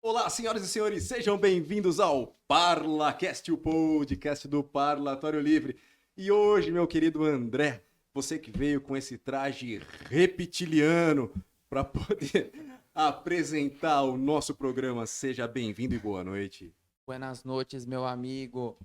Olá, senhoras e senhores, sejam bem-vindos ao ParlaCast, o podcast do Parlatório Livre. E hoje, meu querido André, você que veio com esse traje reptiliano para poder apresentar o nosso programa, seja bem-vindo e boa noite. Buenas noites, meu amigo.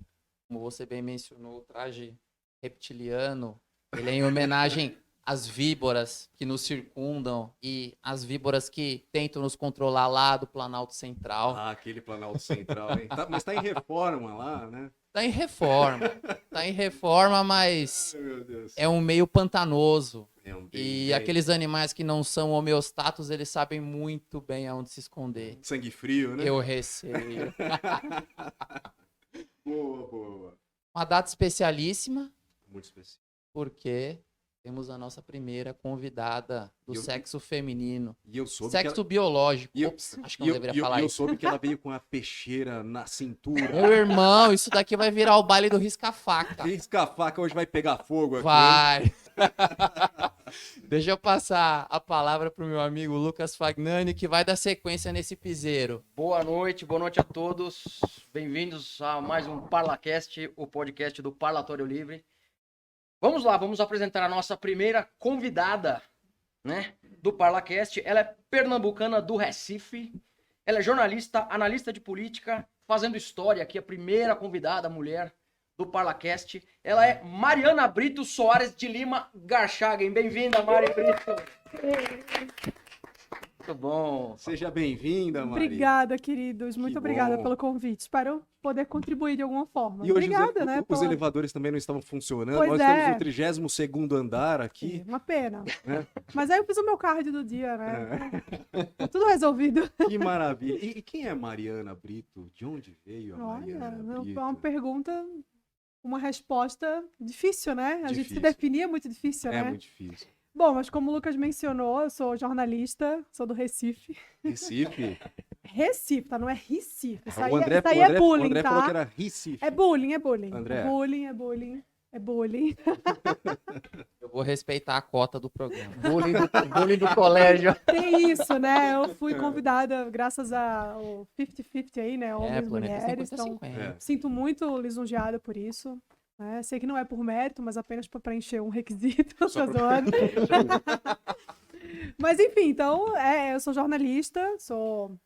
Como você bem mencionou, o traje reptiliano, ele é em homenagem às víboras que nos circundam e às víboras que tentam nos controlar lá do Planalto Central. Ah, aquele Planalto Central, hein? Mas tá em reforma lá, né? Tá em reforma, mas Ai, meu Deus. é um meio pantanoso. Bem. Aqueles animais que não são homeostatos, eles sabem muito bem aonde se esconder. Sangue frio, né? Eu receio. Boa. Uma data especialíssima, Muito específico. porque temos a nossa primeira convidada do sexo feminino. E eu soube Sexo biológico. E eu, Ops, acho que não deveria falar eu isso. soube que ela veio com a peixeira na cintura. Meu irmão, isso daqui vai virar o baile do risca-faca. Risca a faca, hoje vai pegar fogo aqui. Vai. Deixa eu passar a palavra pro meu amigo Lucas Fagnani, que vai dar sequência nesse piseiro. Boa noite a todos. Bem-vindos a mais um ParlaCast, o podcast do Parlatório Livre. Vamos lá, vamos apresentar a nossa primeira convidada, né, do ParlaCast. Ela é pernambucana do Recife. Ela é jornalista, analista de política, fazendo história aqui, a primeira convidada mulher do ParlaCast. Ela é Mariana Brito Soares de Lima Garchagen. Bem-vinda, Mari Brito. Muito bom. Seja bem-vinda, Mari. Obrigada, queridos. Muito obrigada bom. pelo convite. Espero poder contribuir de alguma forma. E hoje Obrigada, né? os elevadores também não estavam funcionando. Pois Nós é. estamos no 32º andar aqui. Uma pena. É. Mas aí eu fiz o meu card do dia, né? Tá tudo resolvido. Que maravilha. E quem é Mariana Brito? De onde veio a Olha, Mariana Brito? é uma pergunta, uma resposta difícil, né? A gente se Difícil. definir é muito difícil, É né? muito difícil. Bom, mas como o Lucas mencionou, eu sou jornalista, sou do Recife. Recife? Recife, tá? Não é Recife. Isso aí, o André, isso aí é o bullying, André tá? falou que era Recife. É bullying, é bullying. André. É bullying. É bullying. Eu vou respeitar a cota do programa. Bullying do colégio. Tem isso, né? Eu fui convidada graças ao 50-50 aí, né? Homens e Planeta mulheres. 50-50. Então, É. sinto muito lisonjeada por isso. Né? Sei que não é por mérito, mas apenas para preencher um requisito. Só Tô pra- zoando. Mas enfim, então, eu sou jornalista, sou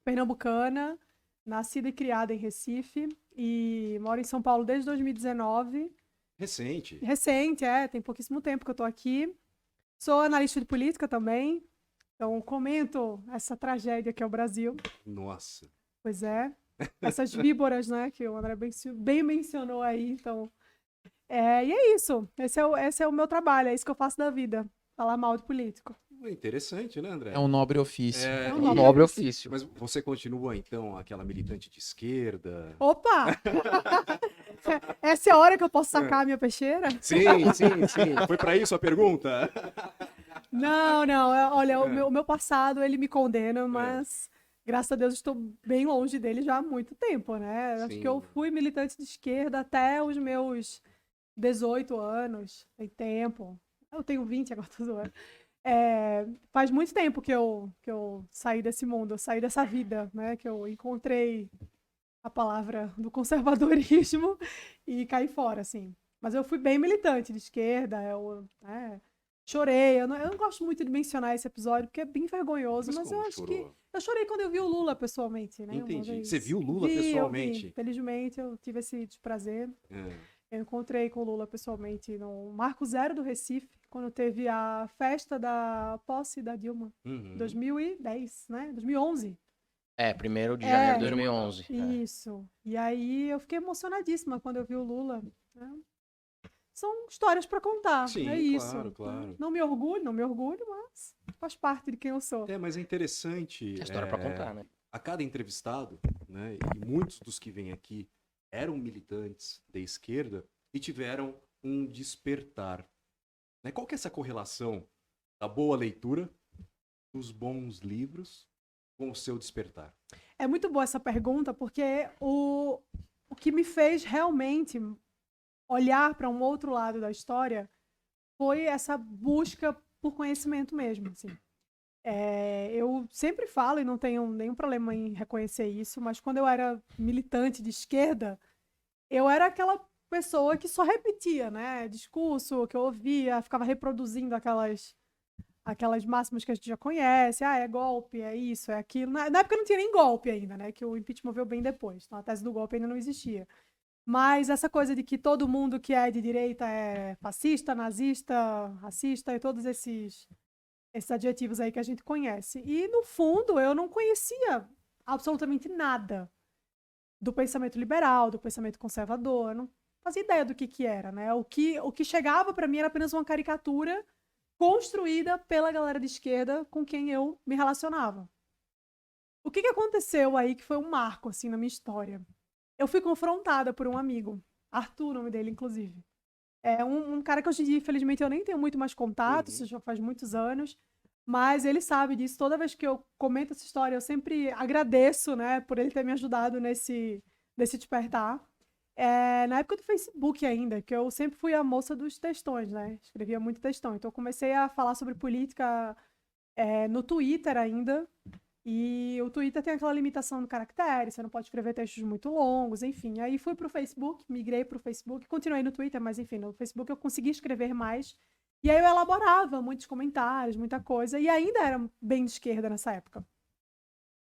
pernambucana, nascida e criada em Recife e moro em São Paulo desde 2019. Recente. Recente, tem pouquíssimo tempo que eu tô aqui. Sou analista de política também, então comento essa tragédia que é o Brasil. Nossa. Pois é. Essas víboras, né, que o André bem mencionou aí, então... e é isso. Esse é o meu trabalho, é isso que eu faço da vida. Falar mal de político. Interessante, né, André? É um nobre ofício. É, É um Um nobre nobre ofício. Mas você continua, então, aquela militante de esquerda? Opa! Essa é a hora que eu posso sacar a minha peixeira? Sim. Foi pra isso a pergunta? Não. Olha, o meu passado, ele me condena, mas... Graças a Deus, estou bem longe dele já há muito tempo, né? Acho Sim. que eu fui militante de esquerda até os meus 18 anos. Tem tempo. Eu tenho 20, agora tô zoando. Faz muito tempo que eu saí desse mundo, eu saí dessa vida, né? Que eu encontrei a palavra do conservadorismo e caí fora, assim. Mas eu fui bem militante de esquerda, chorei. Eu não gosto muito de mencionar esse episódio, porque é bem vergonhoso, mas eu como acho chorou? que... Eu chorei quando eu vi o Lula pessoalmente, né? uma Entendi. vez. Você viu o Lula Vi. pessoalmente? Felizmente, eu tive esse desprazer. É. Eu encontrei com o Lula pessoalmente no Marco Zero do Recife, quando teve a festa da posse da Dilma, Uhum. 2010, né? 2011. 1º de janeiro de 2011. Isso. E aí eu fiquei emocionadíssima quando eu vi o Lula. Né? São histórias para contar, Sim, é isso. claro. Não me orgulho, mas faz parte de quem eu sou. Mas é interessante. É história pra contar, né? A cada entrevistado, né, e muitos dos que vêm aqui eram militantes da esquerda e tiveram um despertar. Né? Qual que é essa correlação da boa leitura, dos bons livros, com o seu despertar? É muito boa essa pergunta, porque o que me fez realmente olhar para um outro lado da história foi essa busca por conhecimento mesmo. Assim. Eu sempre falo, e não tenho nenhum problema em reconhecer isso, mas quando eu era militante de esquerda, eu era aquela pessoa que só repetia, né? Discurso que eu ouvia, ficava reproduzindo aquelas máximas que a gente já conhece. Ah, é golpe, é isso, é aquilo. Na época não tinha nem golpe ainda, né? Que o impeachment veio bem depois. Então a tese do golpe ainda não existia. Mas essa coisa de que todo mundo que é de direita é fascista, nazista, racista e todos esses adjetivos aí que a gente conhece. E, no fundo, eu não conhecia absolutamente nada do pensamento liberal, do pensamento conservador. Eu não fazia ideia do que era, né? O que chegava para mim era apenas uma caricatura construída pela galera de esquerda com quem eu me relacionava. O que aconteceu aí que foi um marco, assim, na minha história? Eu fui confrontada por um amigo, Arthur, o nome dele, inclusive. É um cara que hoje em dia, infelizmente, eu nem tenho muito mais contato, isso já faz muitos anos, mas ele sabe disso. Toda vez que eu comento essa história, eu sempre agradeço, né, por ele ter me ajudado nesse despertar. Na época do Facebook ainda, que eu sempre fui a moça dos textões, né, escrevia muito textão. Então eu comecei a falar sobre política no Twitter ainda, e o Twitter tem aquela limitação no caractere, você não pode escrever textos muito longos, enfim. Aí fui pro Facebook, migrei pro Facebook, continuei no Twitter, mas enfim, no Facebook eu consegui escrever mais. E aí eu elaborava muitos comentários, muita coisa, e ainda era bem de esquerda nessa época.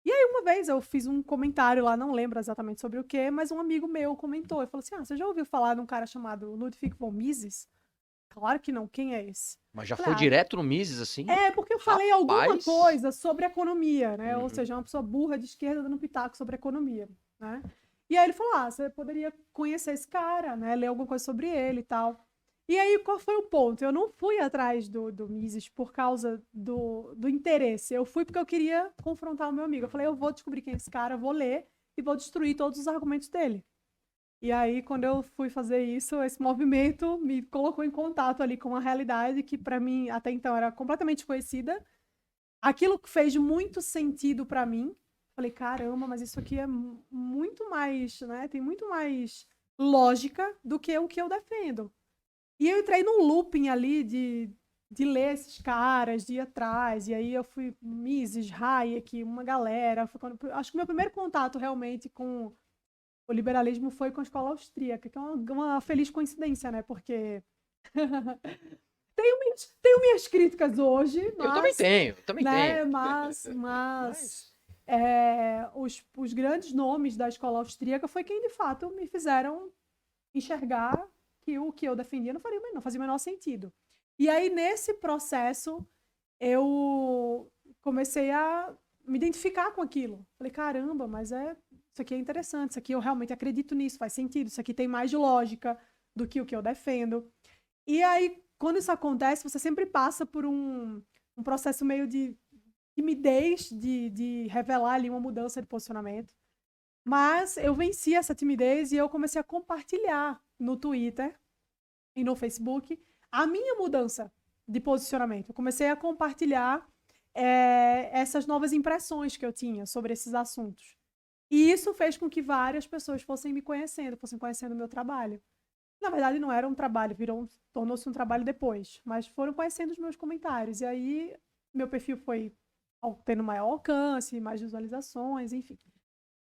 E aí uma vez eu fiz um comentário lá, não lembro exatamente sobre o quê, mas um amigo meu comentou, e falou assim, você já ouviu falar de um cara chamado Ludwig von Mises? Claro que não, quem é esse? Mas já Falei, foi direto no Mises, assim? Porque eu falei alguma Rapaz. coisa sobre economia, né? Uhum. Ou seja, uma pessoa burra de esquerda dando pitaco sobre economia, né? E aí ele falou, você poderia conhecer esse cara, né? Ler alguma coisa sobre ele e tal. E aí, qual foi o ponto? Eu não fui atrás do Mises por causa do interesse. Eu fui porque eu queria confrontar o meu amigo. Eu falei, eu vou descobrir quem é esse cara, vou ler e vou destruir todos os argumentos dele. E aí, quando eu fui fazer isso, esse movimento me colocou em contato ali com uma realidade que, para mim, até então era completamente desconhecida. Aquilo que fez muito sentido para mim. Falei, caramba, mas isso aqui é muito mais, né? Tem muito mais lógica do que o que eu defendo. E eu entrei num looping ali de ler esses caras, de ir atrás. E aí eu fui Mises, Hayek, uma galera. Acho que meu primeiro contato realmente com o liberalismo foi com a escola austríaca, que é uma feliz coincidência, né? Porque tenho minhas críticas hoje, mas... Eu também tenho. Mas os grandes nomes da escola austríaca foi quem, de fato, me fizeram enxergar que o que eu defendia não fazia o menor sentido. E aí, nesse processo, eu comecei a me identificar com aquilo. Falei, caramba, mas isso aqui é interessante, isso aqui eu realmente acredito nisso, faz sentido, isso aqui tem mais de lógica do que o que eu defendo. E aí, quando isso acontece, você sempre passa por um processo meio de timidez, de revelar ali uma mudança de posicionamento. Mas eu venci essa timidez e eu comecei a compartilhar no Twitter e no Facebook a minha mudança de posicionamento. Eu comecei a compartilhar essas novas impressões que eu tinha sobre esses assuntos. E isso fez com que várias pessoas fossem me conhecendo, fossem conhecendo o meu trabalho. Na verdade, não era um trabalho, tornou-se um trabalho depois, mas foram conhecendo os meus comentários. E aí, meu perfil foi tendo maior alcance, mais visualizações, enfim.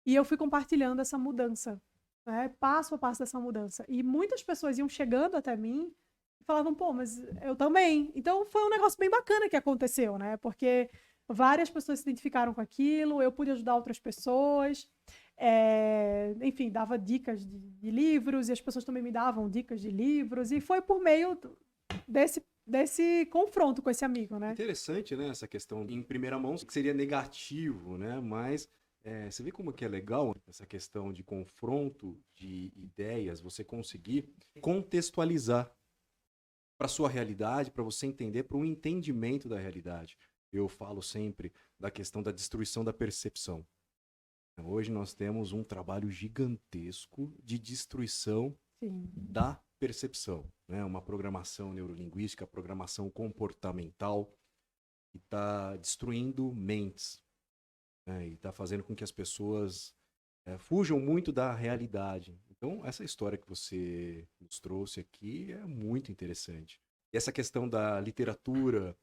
E eu fui compartilhando essa mudança, né, passo a passo dessa mudança. E muitas pessoas iam chegando até mim e falavam, pô, mas eu também. Então, foi um negócio bem bacana que aconteceu, né? Porque várias pessoas se identificaram com aquilo, eu pude ajudar outras pessoas. Enfim, dava dicas de livros e as pessoas também me davam dicas de livros. E foi por meio desse confronto com esse amigo, né? Interessante, né? Essa questão em primeira mão, que seria negativo, né? Mas você vê como que é legal essa questão de confronto de ideias, você conseguir contextualizar para sua realidade, para você entender, para um entendimento da realidade. Eu falo sempre da questão da destruição da percepção. Hoje nós temos um trabalho gigantesco de destruição da percepção, né? Uma programação neurolinguística, programação comportamental, que está destruindo mentes, né? E está fazendo com que as pessoas fujam muito da realidade. Então, essa história que você nos trouxe aqui é muito interessante. E essa questão da literatura,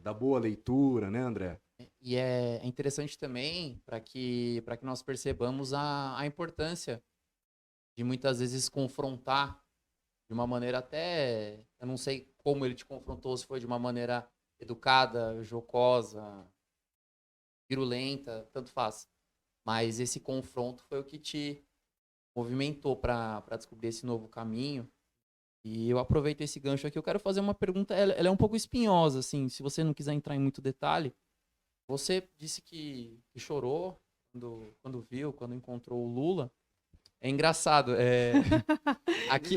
da boa leitura, né, André? E é interessante também para que nós percebamos a importância de muitas vezes confrontar de uma maneira até, eu não sei como ele te confrontou, se foi de uma maneira educada, jocosa, virulenta, tanto faz. Mas esse confronto foi o que te movimentou para descobrir esse novo caminho. E eu aproveito esse gancho aqui, eu quero fazer uma pergunta, ela é um pouco espinhosa, assim, se você não quiser entrar em muito detalhe. Você disse que chorou quando encontrou o Lula. É engraçado, aqui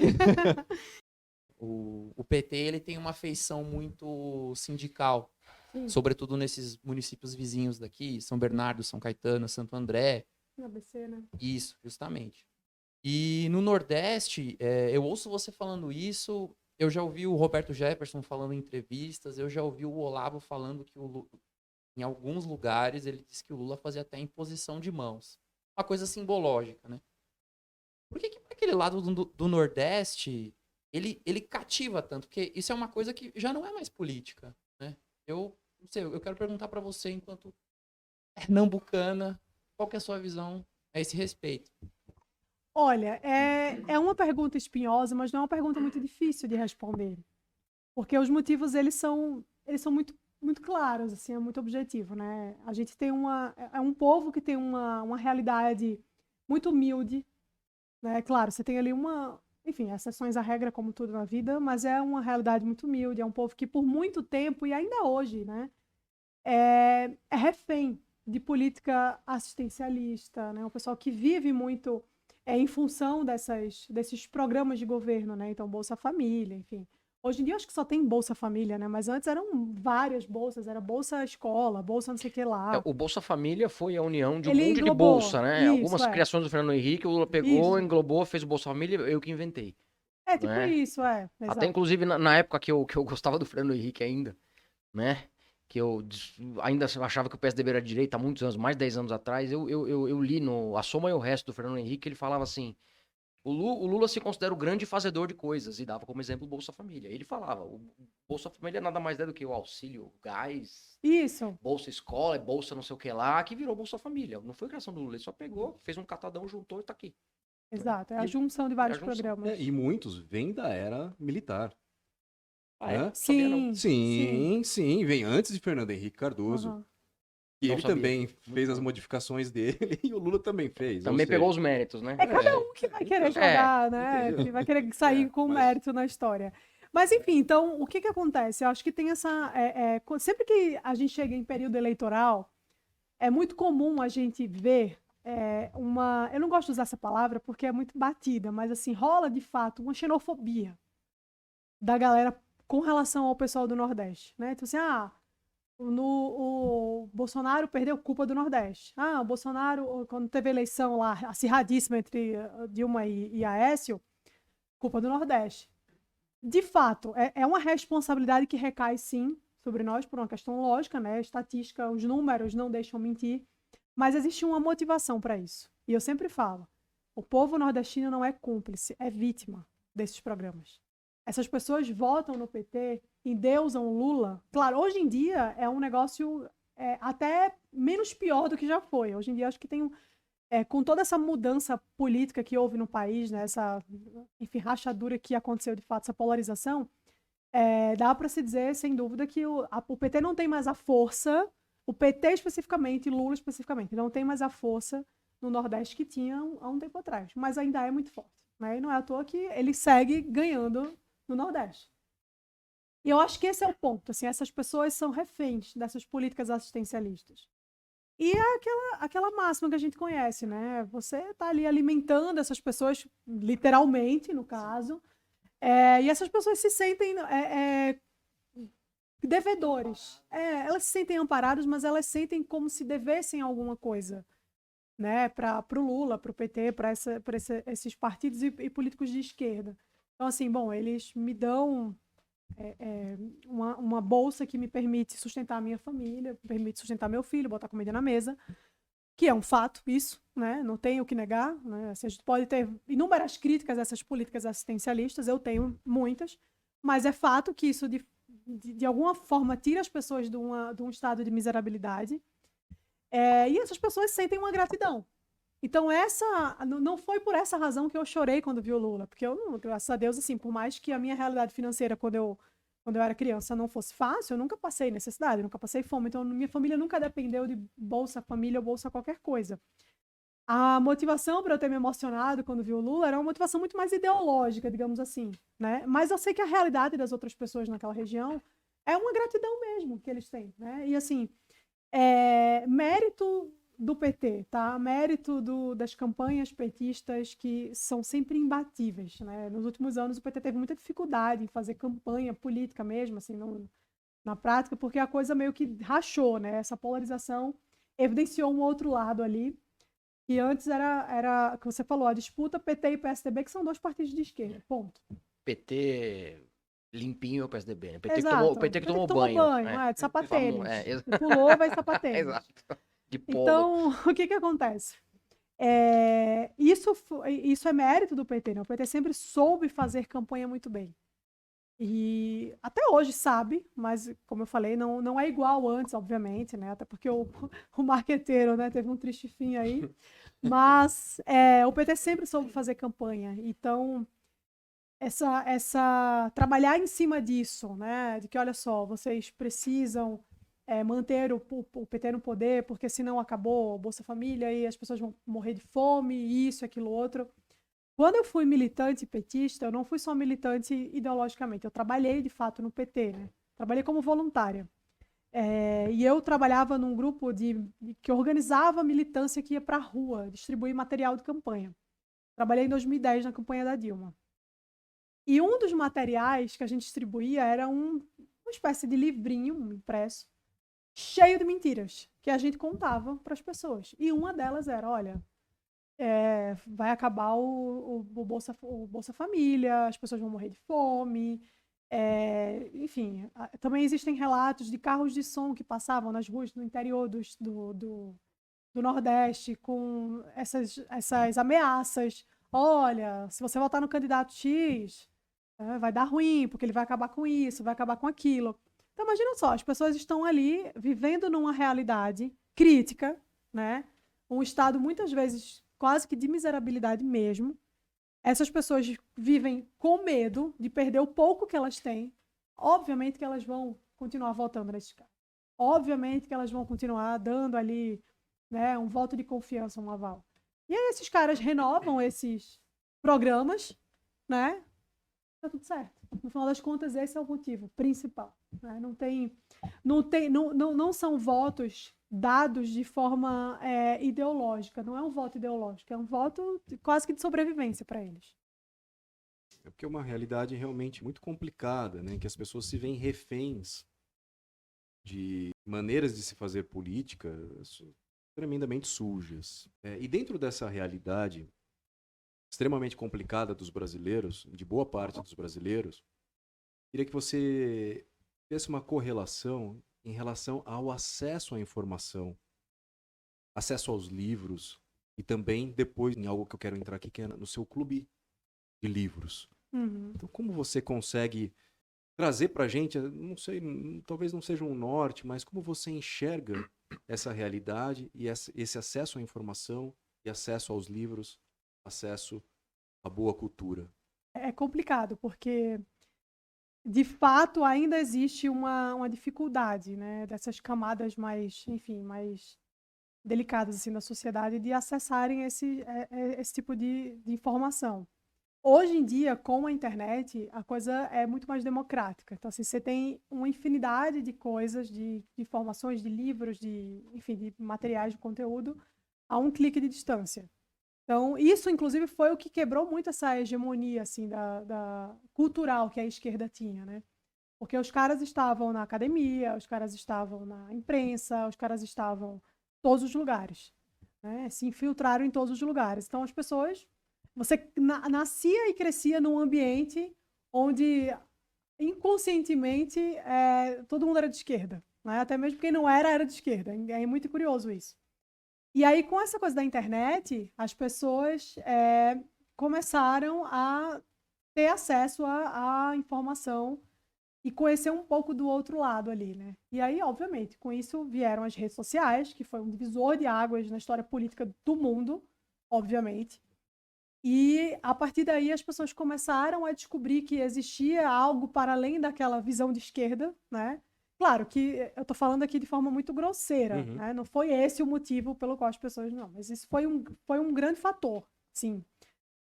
o PT ele tem uma feição muito sindical, Sim. sobretudo nesses municípios vizinhos daqui, São Bernardo, São Caetano, Santo André. ABC, né? Isso, justamente. E no Nordeste, eu ouço você falando isso, eu já ouvi o Roberto Jefferson falando em entrevistas, eu já ouvi o Olavo falando que em alguns lugares ele disse que o Lula fazia até imposição de mãos. Uma coisa simbológica, né? Por que para aquele lado do Nordeste ele cativa tanto? Porque isso é uma coisa que já não é mais política, né? Eu não sei, eu quero perguntar para você, enquanto pernambucana, qual que é a sua visão a esse respeito? Olha, é uma pergunta espinhosa, mas não é uma pergunta muito difícil de responder. Porque os motivos, eles são muito, muito claros, assim, é muito objetivo, né? A gente tem é um povo que tem uma realidade muito humilde, né? Claro, você tem ali enfim, exceções à regra, como tudo na vida, mas é uma realidade muito humilde, é um povo que por muito tempo, e ainda hoje, né, é refém de política assistencialista, né? Um pessoal que vive muito em função desses programas de governo, né? Então, Bolsa Família, enfim. Hoje em dia, acho que só tem Bolsa Família, né? Mas antes eram várias bolsas, era Bolsa Escola, Bolsa não sei o que lá. O Bolsa Família foi a união de um Ele monte de englobou, bolsa, né? isso, Algumas criações do Fernando Henrique, o Lula pegou, Isso. englobou, fez o Bolsa Família, eu que inventei. É tipo né? isso, Até, exato. inclusive, na época que eu gostava do Fernando Henrique ainda, né? Que eu ainda achava que o PSDB era de direita há muitos anos, mais de 10 anos atrás, eu li no A Soma e o Resto do Fernando Henrique, ele falava assim, o Lula se considera o grande fazedor de coisas, e dava como exemplo o Bolsa Família. Ele falava, o Bolsa Família nada mais é do que o auxílio gás, Isso. Bolsa Escola, Bolsa não sei o que lá, que virou Bolsa Família. Não foi criação do Lula, ele só pegou, fez um catadão, juntou e tá aqui. Exato, é a junção de vários junção. programas. E muitos vêm da era militar. Ah, é? Hã? Sabia não. Sim, vem antes de Fernando Henrique Cardoso. Aham. E Não ele sabia. também Muito fez as bom. modificações dele e o Lula também fez. Também ou pegou seja, os méritos, né? É cada um que vai querer jogar, né? entendeu? Que vai querer sair com mas- mérito na história. Mas, enfim, então, o que acontece? Eu acho que tem sempre que a gente chega em período eleitoral, é muito comum a gente ver eu não gosto de usar essa palavra porque é muito batida, mas, assim, rola, de fato, uma xenofobia da galera com relação ao pessoal do Nordeste, né? Então, assim, o Bolsonaro perdeu culpa do Nordeste. O Bolsonaro, quando teve a eleição lá, acirradíssima entre Dilma e Aécio, culpa do Nordeste. De fato, é uma responsabilidade que recai, sim, sobre nós, por uma questão lógica, né? Estatística, os números não deixam mentir, mas existe uma motivação para isso. E eu sempre falo, o povo nordestino não é cúmplice, é vítima desses programas. Essas pessoas votam no PT, endeusam o Lula. Claro, hoje em dia é um negócio até menos pior do que já foi. Hoje em dia acho que tem com toda essa mudança política que houve no país, né, essa, enfim, rachadura que aconteceu de fato, essa polarização, dá para se dizer, sem dúvida, que o PT não tem mais a força, o PT especificamente, Lula especificamente, não tem mais a força no Nordeste que tinha há um tempo atrás, mas ainda é muito forte. Né? E não é à toa que ele segue ganhando no Nordeste. E eu acho que esse é o ponto. Assim, essas pessoas são reféns dessas políticas assistencialistas. E é aquela máxima que a gente conhece, né? Você está ali alimentando essas pessoas, literalmente, no caso, e essas pessoas se sentem devedores. Elas se sentem amparadas, mas elas sentem como se devessem alguma coisa, né? Para o Lula, para o PT, para esses partidos e políticos de esquerda. Então, assim, bom, eles me dão uma bolsa que me permite sustentar a minha família, permite sustentar meu filho, botar comida na mesa, que é um fato, isso, né? Não tenho o que negar, né? Assim, a gente pode ter inúmeras críticas a essas políticas assistencialistas, eu tenho muitas, mas é fato que isso de alguma forma, tira as pessoas de um estado de miserabilidade. E essas pessoas sentem uma gratidão. Então, não foi por essa razão que eu chorei quando vi o Lula. Porque eu, graças a Deus, assim, por mais que a minha realidade financeira, quando eu era criança, não fosse fácil, eu nunca passei necessidade, nunca passei fome. Então, minha família nunca dependeu de Bolsa Família ou Bolsa qualquer coisa. A motivação para eu ter me emocionado quando vi o Lula era uma motivação muito mais ideológica, digamos assim, né? Mas eu sei que a realidade das outras pessoas naquela região é uma gratidão mesmo que eles têm, né? E assim, mérito do PT, tá? Mérito das campanhas petistas que são sempre imbatíveis, né? Nos últimos anos o PT teve muita dificuldade em fazer campanha política mesmo, assim, na prática, porque a coisa meio que rachou, né? Essa polarização evidenciou um outro lado ali. E antes era o que você falou, a disputa PT e PSDB, que são dois partidos de esquerda, ponto. PT limpinho é o PSDB, né? Exato. O PT que tomou banho. De sapatênis. Exato. Pulou, vai sapatênis. Exato. De polo. Então, o que acontece? Isso é mérito do PT, né? O PT sempre soube fazer campanha muito bem. E até hoje sabe, mas como eu falei, não é igual antes, obviamente, né? Até porque o marqueteiro, né, teve um triste fim aí. Mas o PT sempre soube fazer campanha. Então, trabalhar em cima disso, né? De que, olha só, vocês precisam manter o PT no poder, porque senão acabou o Bolsa Família e as pessoas vão morrer de fome, isso, aquilo, outro. Quando eu fui militante petista, eu não fui só militante ideologicamente, eu trabalhei de fato no PT, né? Trabalhei como voluntária. E eu trabalhava num grupo que organizava a militância que ia para a rua, distribuir material de campanha. Trabalhei em 2010 na campanha da Dilma. E um dos materiais que a gente distribuía era uma espécie de livrinho impresso, cheio de mentiras, que a gente contava para as pessoas. E uma delas era, olha, vai acabar o Bolsa Família, as pessoas vão morrer de fome. Enfim, também existem relatos de carros de som que passavam nas ruas no interior do Nordeste com essas ameaças. Olha, se você votar no candidato X, vai dar ruim, porque ele vai acabar com isso, vai acabar com aquilo. Então, imagina só, as pessoas estão ali vivendo numa realidade crítica, né? Um estado, muitas vezes, quase que de miserabilidade mesmo. Essas pessoas vivem com medo de perder o pouco que elas têm. Obviamente que elas vão continuar votando nesses caras. Obviamente que elas vão continuar dando ali, né, um voto de confiança, um aval. E aí esses caras renovam esses programas, né? Tá tudo certo. No final das contas, esse é o motivo principal, né? Não são votos dados de forma ideológica. Não é um voto ideológico, é um voto quase que de sobrevivência para eles. É porque é uma realidade realmente muito complicada, né? Que as pessoas se veem reféns de maneiras de se fazer política tremendamente sujas. E dentro dessa realidade extremamente complicada dos brasileiros, de boa parte dos brasileiros, queria que você fizesse uma correlação em relação ao acesso à informação, acesso aos livros e também depois em algo que eu quero entrar aqui, que é no seu clube de livros. Uhum. Então, como você consegue trazer pra gente, não sei, talvez não seja um norte, mas como você enxerga essa realidade e esse acesso à informação e acesso aos livros, acesso à boa cultura? É complicado, porque de fato ainda existe uma dificuldade, né, dessas camadas mais, enfim, mais delicadas assim, da sociedade de acessarem esse tipo de informação. Hoje em dia, com a internet, a coisa é muito mais democrática. Então, assim, você tem uma infinidade de coisas, de informações, de livros, enfim, de materiais de conteúdo a um clique de distância. Então, isso, inclusive, foi o que quebrou muito essa hegemonia assim, da cultural que a esquerda tinha, né? Porque os caras estavam na academia, os caras estavam na imprensa, os caras estavam em todos os lugares, né? Se infiltraram em todos os lugares. Então, as pessoas... Você nascia e crescia num ambiente onde, inconscientemente, todo mundo era de esquerda, né? Até mesmo quem não era de esquerda. É muito curioso isso. E aí, com essa coisa da internet, as pessoas começaram a ter acesso à informação e conhecer um pouco do outro lado ali, né? E aí, obviamente, com isso vieram as redes sociais, que foi um divisor de águas na história política do mundo, obviamente. E a partir daí as pessoas começaram a descobrir que existia algo para além daquela visão de esquerda, né? Claro que eu tô falando aqui de forma muito grosseira, Uhum. né? Não foi esse o motivo pelo qual as pessoas não, mas isso foi um grande fator, sim,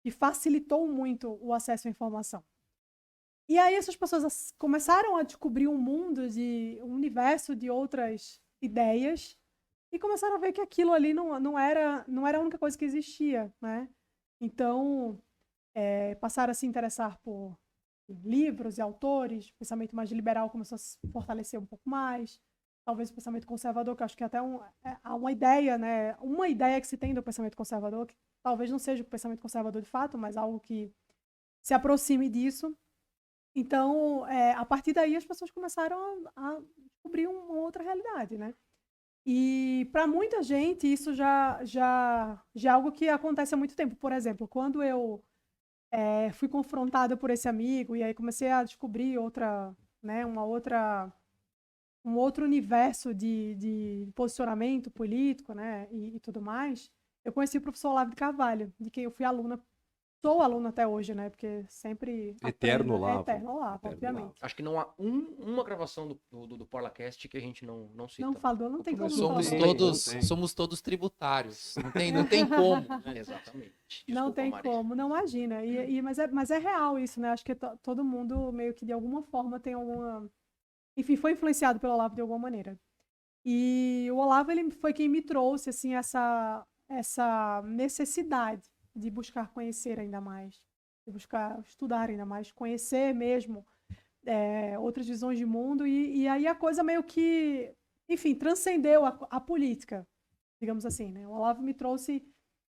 que facilitou muito o acesso à informação. E aí essas pessoas começaram a descobrir um mundo um universo de outras ideias e começaram a ver que aquilo ali não era a única coisa que existia, né? Então, passaram a se interessar por livros e autores, o pensamento mais liberal começou a se fortalecer um pouco mais, talvez o pensamento conservador, que eu acho que até há uma ideia, né? Uma ideia que se tem do pensamento conservador, que talvez não seja o pensamento conservador de fato, mas algo que se aproxime disso. Então, a partir daí, as pessoas começaram a descobrir uma outra realidade, né? E para muita gente, isso já é algo que acontece há muito tempo. Por exemplo, quando eu fui confrontada por esse amigo e aí comecei a descobrir né, um outro universo de posicionamento político, né, e tudo mais, eu conheci o professor Olavo de Carvalho, de quem eu fui aluna. Sou aluna até hoje, né? Porque sempre. Eterno aprendo. Olavo. Eterno Olavo, Eterno obviamente. Olavo. Acho que não há uma gravação do ParlaCast que a gente não cita. Não falou, não tem como Mas não Somos falar. todos, Não tem. somos todos tributários. Não tem como. Né? Exatamente. Não Desculpa, tem Mari. como, não imagina. Mas é real isso, né? Acho que todo mundo meio que de alguma forma tem alguma. Enfim, foi influenciado pelo Olavo de alguma maneira. E o Olavo, ele foi quem me trouxe, assim, essa necessidade de buscar conhecer ainda mais, de buscar estudar ainda mais, conhecer mesmo outras visões de mundo. E aí a coisa meio que, enfim, transcendeu a política, digamos assim, né? O Olavo me trouxe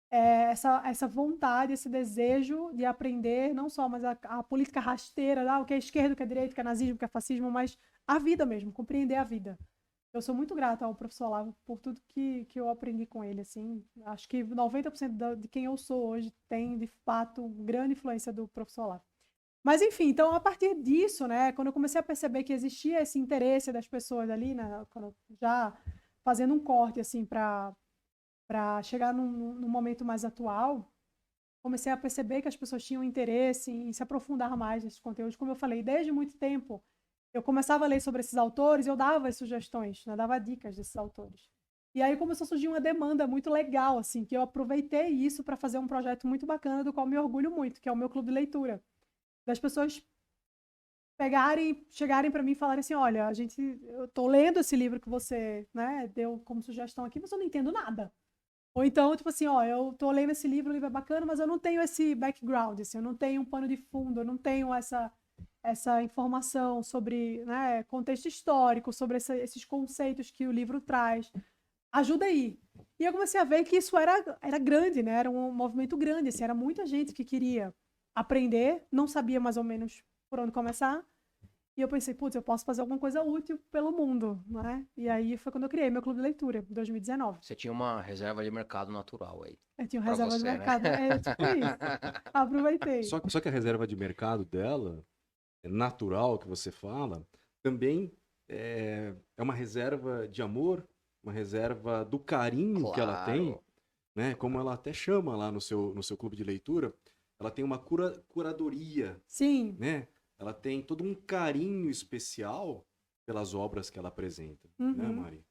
essa vontade, esse desejo de aprender não só mais a política rasteira, o que é esquerda, o que é direita, o que é nazismo, o que é fascismo, mas a vida mesmo, compreender a vida. Eu sou muito grata ao professor Olavo por tudo que eu aprendi com ele, assim. Acho que 90% de quem eu sou hoje tem, de fato, grande influência do professor Olavo. Mas, enfim, então, a partir disso, né, quando eu comecei a perceber que existia esse interesse das pessoas ali, né, já fazendo um corte, assim, para chegar num momento mais atual, comecei a perceber que as pessoas tinham interesse em se aprofundar mais nesses conteúdos. Como eu falei, desde muito tempo, eu começava a ler sobre esses autores e eu dava as sugestões, né, dava dicas desses autores. E aí começou a surgir uma demanda muito legal, assim, que eu aproveitei isso para fazer um projeto muito bacana, do qual me orgulho muito, que é o meu clube de leitura. Das pessoas chegarem para mim e falarem assim, olha, eu tô lendo esse livro que você, né, deu como sugestão aqui, mas eu não entendo nada. Ou então, tipo assim, ó, eu tô lendo esse livro, o livro é bacana, mas eu não tenho esse background, assim, eu não tenho um pano de fundo, eu não tenho essa informação sobre, né, contexto histórico, sobre esses conceitos que o livro traz. Ajuda aí. E eu comecei a ver que isso era grande, né? Era um movimento grande, assim, era muita gente que queria aprender, não sabia mais ou menos por onde começar. E eu pensei, putz, eu posso fazer alguma coisa útil pelo mundo, né? E aí foi quando eu criei meu clube de leitura, em 2019. Você tinha uma reserva de mercado natural aí. Eu tinha uma Pra reserva você, de né? mercado, tipo isso. Aproveitei. Só que a reserva de mercado dela, natural que você fala, também é uma reserva de amor, uma reserva do carinho que ela tem, Claro. né? Como ela até chama lá no seu clube de leitura, ela tem uma curadoria, Sim. né? Ela tem todo um carinho especial pelas obras que ela apresenta, né, Uhum. Mari?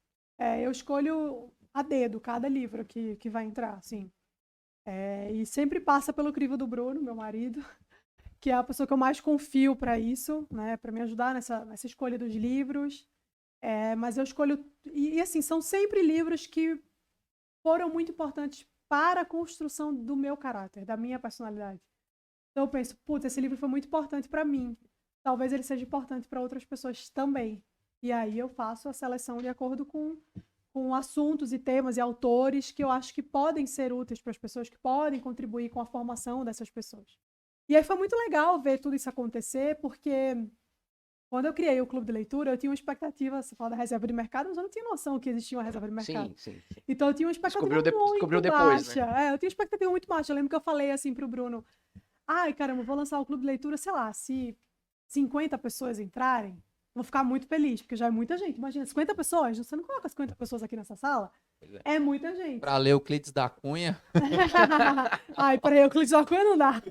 Eu escolho a dedo cada livro que vai entrar, sim. E sempre passa pelo crivo do Bruno, meu marido, que é a pessoa que eu mais confio para isso, né? Para me ajudar nessa escolha dos livros. Mas eu escolho... E, assim, são sempre livros que foram muito importantes para a construção do meu caráter, da minha personalidade. Então eu penso, putz, esse livro foi muito importante para mim. Talvez ele seja importante para outras pessoas também. E aí eu faço a seleção de acordo com assuntos e temas e autores que eu acho que podem ser úteis para as pessoas, que podem contribuir com a formação dessas pessoas. E aí foi muito legal ver tudo isso acontecer, porque quando eu criei o clube de leitura, eu tinha uma expectativa, você fala da reserva de mercado, mas eu não tinha noção que existia uma reserva de mercado. Sim. Então eu tinha uma expectativa Descobriu muito depois, baixa. né? Eu tinha uma expectativa muito baixa. Eu lembro que eu falei assim pro Bruno, ai, caramba, vou lançar o clube de leitura, sei lá, se 50 pessoas entrarem, vou ficar muito feliz, porque já é muita gente. Imagina, 50 pessoas, você não coloca 50 pessoas aqui nessa sala? Pois é. É muita gente. Pra ler Euclides da Cunha. Ai, para Euclides da Cunha não dá.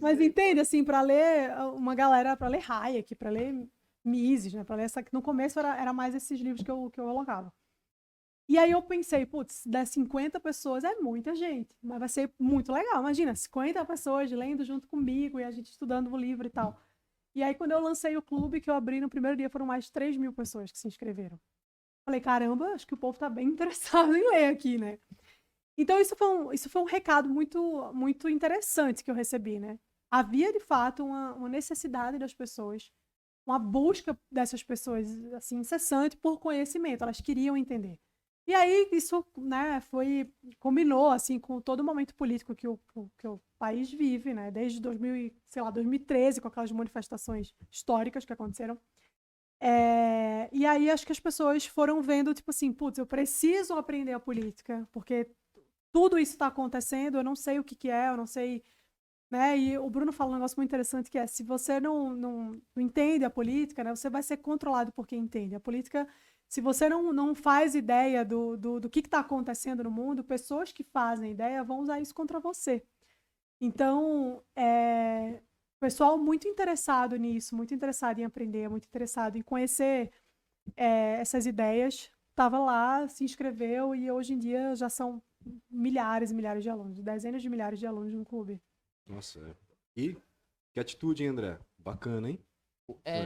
Mas entende, assim, para ler uma galera, para ler Hayek, para ler Mises, né? Para ler essa que no começo era mais esses livros que eu colocava. E aí eu pensei, putz, se der 50 pessoas é muita gente, mas vai ser muito legal. Imagina, 50 pessoas lendo junto comigo e a gente estudando o livro e tal. E aí quando eu lancei o clube, que eu abri no primeiro dia, foram mais de 3.000 pessoas que se inscreveram. Falei, caramba, acho que o povo tá bem interessado em ler aqui, né? Então isso foi um recado muito, muito interessante que eu recebi, né? Havia, de fato, uma necessidade das pessoas, uma busca dessas pessoas, assim, incessante por conhecimento. Elas queriam entender. E aí isso, né, combinou, assim, com todo o momento político que o país vive, né? Desde 2013, com aquelas manifestações históricas que aconteceram. E aí acho que as pessoas foram vendo, tipo assim, putz, eu preciso aprender a política, porque tudo isso está acontecendo, eu não sei o que é, eu não sei, né? E o Bruno fala um negócio muito interessante que é, se você não entende a política, né, você vai ser controlado por quem entende. A política, se você não faz ideia do que está acontecendo no mundo, pessoas que fazem ideia vão usar isso contra você. Então, pessoal muito interessado nisso, muito interessado em aprender, muito interessado em conhecer essas ideias, estava lá, se inscreveu e hoje em dia já são milhares e milhares de alunos, dezenas de milhares de alunos no clube. Nossa, e que atitude, hein, André? Bacana, hein?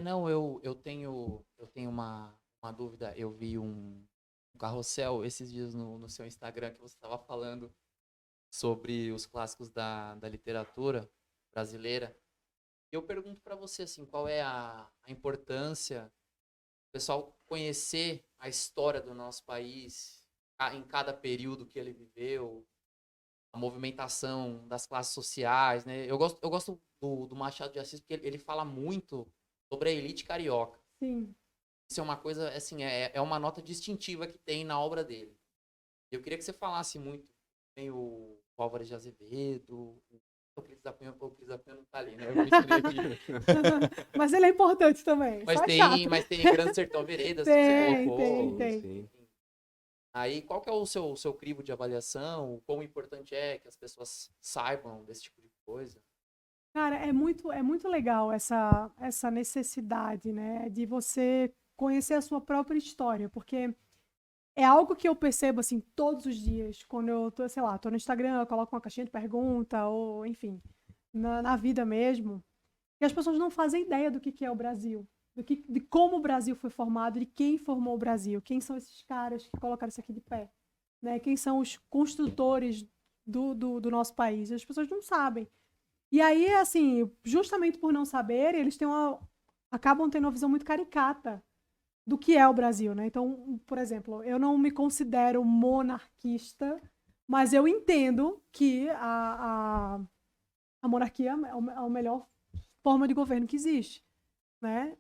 Não, eu tenho uma dúvida. Eu vi um carrossel esses dias no seu Instagram que você estava falando sobre os clássicos da literatura brasileira. Eu pergunto para você, assim, qual é a importância do pessoal conhecer a história do nosso país em cada período que ele viveu, a movimentação das classes sociais, né? Eu gosto do Machado de Assis porque ele fala muito sobre a elite carioca. Sim. Isso é uma coisa, assim, é uma nota distintiva que tem na obra dele. Eu queria que você falasse muito, tem o Álvares de Azevedo, o Euclides da Cunha não tá ali, né? Eu Mas ele é importante também. Mas tem Grande Sertão Veredas que você colocou. Tem. Aí, qual que é o seu crivo de avaliação? O quão importante é que as pessoas saibam desse tipo de coisa? Cara, é muito legal essa necessidade, né, de você conhecer a sua própria história, porque é algo que eu percebo, assim, todos os dias, quando eu tô, sei lá, tô no Instagram, eu coloco uma caixinha de pergunta, ou, enfim, na vida mesmo, e as pessoas não fazem ideia do que é o Brasil, de como o Brasil foi formado, de quem formou o Brasil, quem são esses caras que colocaram isso aqui de pé, né? Quem são os construtores do nosso país. As pessoas não sabem. E aí, assim, justamente por não saber, eles acabam tendo uma visão muito caricata do que é o Brasil, né? Então, por exemplo, eu não me considero monarquista, mas eu entendo que a monarquia é a melhor forma de governo que existe, né?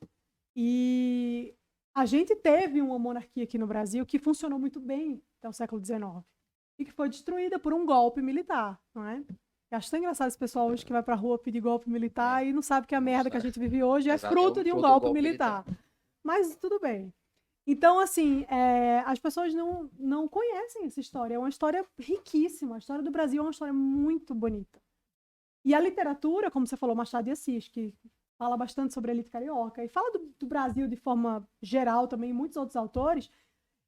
E a gente teve uma monarquia aqui no Brasil que funcionou muito bem até o século XIX e que foi destruída por um golpe militar, não é? Eu acho tão engraçado esse pessoal hoje que vai pra rua pedir golpe militar e não sabe que a merda que a gente vive hoje é fruto de um golpe militar. Mas tudo bem. Então, assim, as pessoas não conhecem essa história. É uma história riquíssima. A história do Brasil é uma história muito bonita. E a literatura, como você falou, Machado de Assis, que fala bastante sobre a elite carioca, e fala do Brasil de forma geral também, muitos outros autores,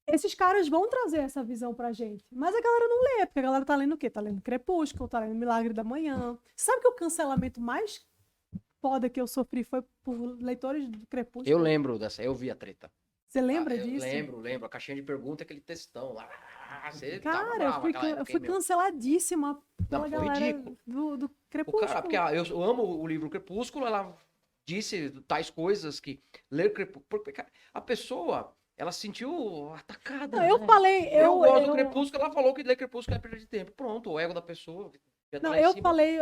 esses caras vão trazer essa visão pra gente. Mas a galera não lê, porque a galera tá lendo o quê? Tá lendo Crepúsculo, tá lendo Milagre da Manhã. Sabe que o cancelamento mais foda que eu sofri foi por leitores de Crepúsculo? Eu lembro dessa, eu vi a treta. Você lembra disso? Lembro. A caixinha de pergunta, aquele textão lá. Cara, eu fui canceladíssima pela galera do Crepúsculo. Porque eu amo o livro Crepúsculo, ela disse tais coisas que ler Crepúsculo... Porque a pessoa, ela se sentiu atacada. Não, eu falei... Eu gosto do Crepúsculo, ela falou que ler Crepúsculo é perda de tempo. Pronto, o ego da pessoa... Não, eu falei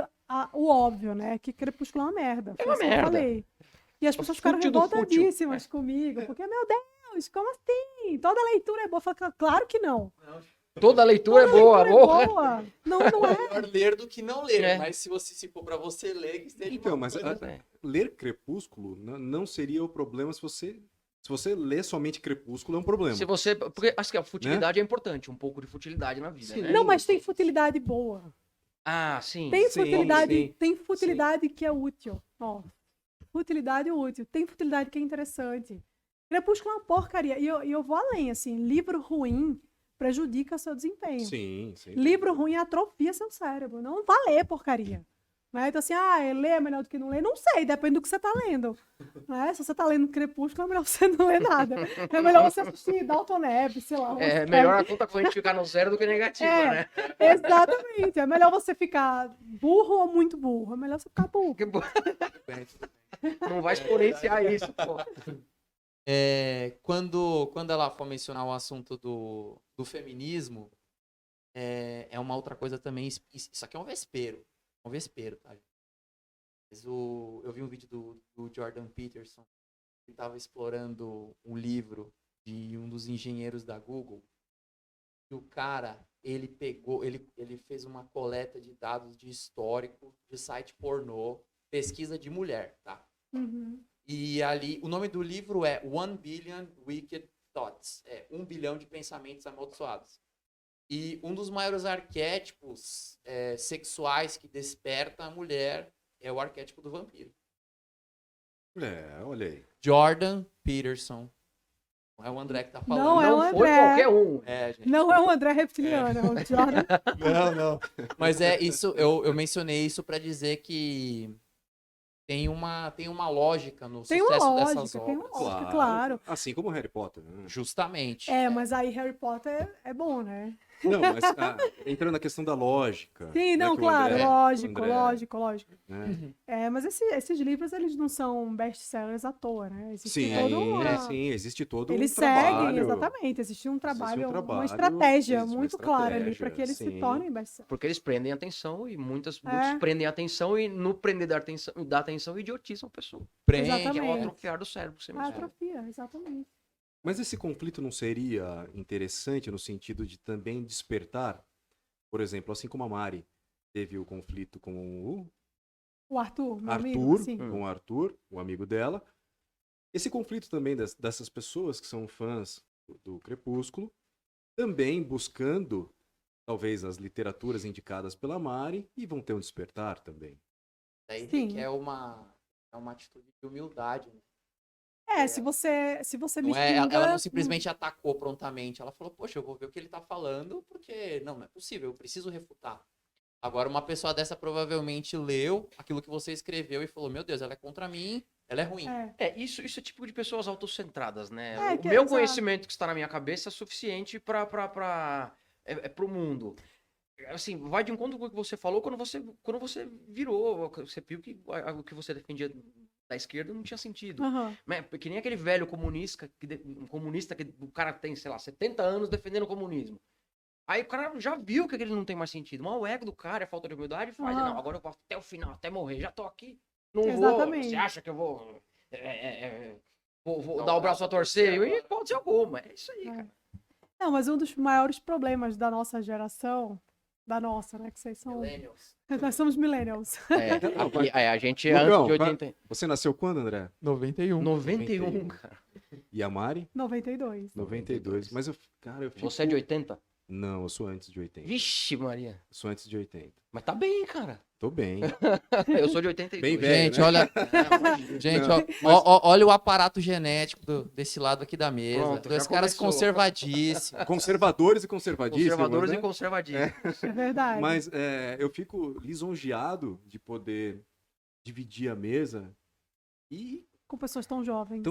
o óbvio, né? Que Crepúsculo é uma merda. É uma merda. Eu falei. E as pessoas ficaram revoltadíssimas comigo. Porque, meu Deus, como assim? Toda leitura é boa. Eu falei, claro que não. Toda leitura é boa. Leitura é Porra. boa. Não, não é. Melhor ler do que não ler, É. mas se for pra você ler, que seja Então, uma mas coisa- É. ler Crepúsculo não seria o problema se você ler somente Crepúsculo é um problema. Se você. Porque acho que a futilidade é importante, um pouco de futilidade na vida, Sim. né? Não, mas tem futilidade boa. Ah, sim. Tem Sim, futilidade, sim. tem futilidade que é útil. Ó, futilidade útil. Tem futilidade que é interessante. Crepúsculo é uma porcaria. E eu vou além, assim. Livro ruim prejudica seu desempenho. Sim, sim. Livro ruim atrofia seu cérebro. Não vai ler porcaria. Né? Então, assim, ler é melhor do que não ler? Não sei, depende do que você tá lendo. Né? Se você tá lendo Crepúsculo, é melhor você não ler nada. É melhor você assistir Dalton Neb, sei lá. É melhor a conta corrente ficar no zero do que negativa, É. né? Exatamente. É melhor você ficar burro ou muito burro. É melhor você ficar burro. Porque, pô, não vai exponenciar isso, pô. Quando ela for mencionar o assunto do feminismo, é uma outra coisa também. Isso aqui é um vespeiro. Um vespeiro, tá? Mas eu vi um vídeo do Jordan Peterson, que estava explorando um livro de um dos engenheiros da Google. E o cara, ele fez uma coleta de dados de histórico de site pornô, pesquisa de mulher, tá? Uhum. E ali, o nome do livro é 1 Billion Wicked Thoughts. 1 bilhão de pensamentos amaldiçoados. E um dos maiores arquétipos sexuais que desperta a mulher é o arquétipo do vampiro. Olha aí. Jordan Peterson. Não é o André que tá falando. Não é o Não foi André. qualquer um. Gente. Não é o André reptiliano, é o Jordan. Não. Mas isso, eu mencionei isso pra dizer que tem uma lógica no Tem uma sucesso dessas lógica, tem uma obras. lógica, claro. Assim como Harry Potter. Né? Justamente. Mas aí Harry Potter é bom, né? Não, mas entrando na questão da lógica. Sim, né, não, que o claro, André- lógico, o André, lógico. né? Mas esses livros, eles não são best-sellers à toa, né? Existe Sim, todo uma... sim, existe todo Eles um seguem, trabalho. exatamente, existe um trabalho, uma trabalho, estratégia existe uma muito clara ali estratégia, para que eles se sim. tornem best-sellers. Porque eles prendem a atenção e muitos É. prendem a atenção e no prender da atenção idiotizam a pessoa. Prende, Que é o Exatamente. atrofiar do cérebro que você mencionou. Atrofia, exatamente. Mas esse conflito não seria interessante no sentido de também despertar, por exemplo, assim como a Mari teve o conflito com O Arthur, meu Arthur, amigo, sim. com o Arthur, o amigo dela. Esse conflito também dessas pessoas que são fãs do Crepúsculo, também buscando, talvez, as literaturas indicadas pela Mari, e vão ter um despertar também. Daí Sim. requer uma atitude de humildade. Né? Se você me Não é, xinga... ela não simplesmente atacou prontamente. Ela falou, poxa, eu vou ver o que ele tá falando, porque não é possível, eu preciso refutar. Agora, uma pessoa dessa provavelmente leu aquilo que você escreveu e falou, meu Deus, ela é contra mim, ela é ruim. Isso é tipo de pessoas autocentradas, né? É, O que- meu exato. conhecimento que está na minha cabeça é suficiente para pro mundo. Assim, vai de encontro com o que você falou quando você virou, você viu que o que você defendia da esquerda não tinha sentido. Aham. Né? Que nem aquele velho comunista que o cara tem, sei lá, 70 anos defendendo o comunismo. Aí o cara já viu que aquele não tem mais sentido. Mas o ego do cara, a falta de humildade faz, Aham. não, agora eu vou até o final, até morrer, já tô aqui. Não Exatamente. Você acha que eu vou vou Dá dar o o braço a torcer? E pode ser alguma, é isso aí, cara. Não, mas um dos maiores problemas da nossa geração, da nossa, né, que vocês são... Millennials. Nós somos millennials. A gente é Lucão, antes de 80. Você nasceu quando, André? 91. 91, cara. E a Mari? 92. 92. Mas, cara, eu fico... Você é de 80? Não, eu sou antes de 80. Vixe, Maria. Eu sou antes de 80. Mas tá bem, cara. Tô bem. Eu sou de 82. Bem velho. Gente, né? olha, gente, olha o aparato genético desse lado aqui da mesa. Pronto, Dois já caras começou. conservadíssimos. Conservadores e conservadíssimos. Conservadores né? e conservadíssimos. É verdade. Mas eu fico lisonjeado de poder dividir a mesa e Com pessoas tão jovens.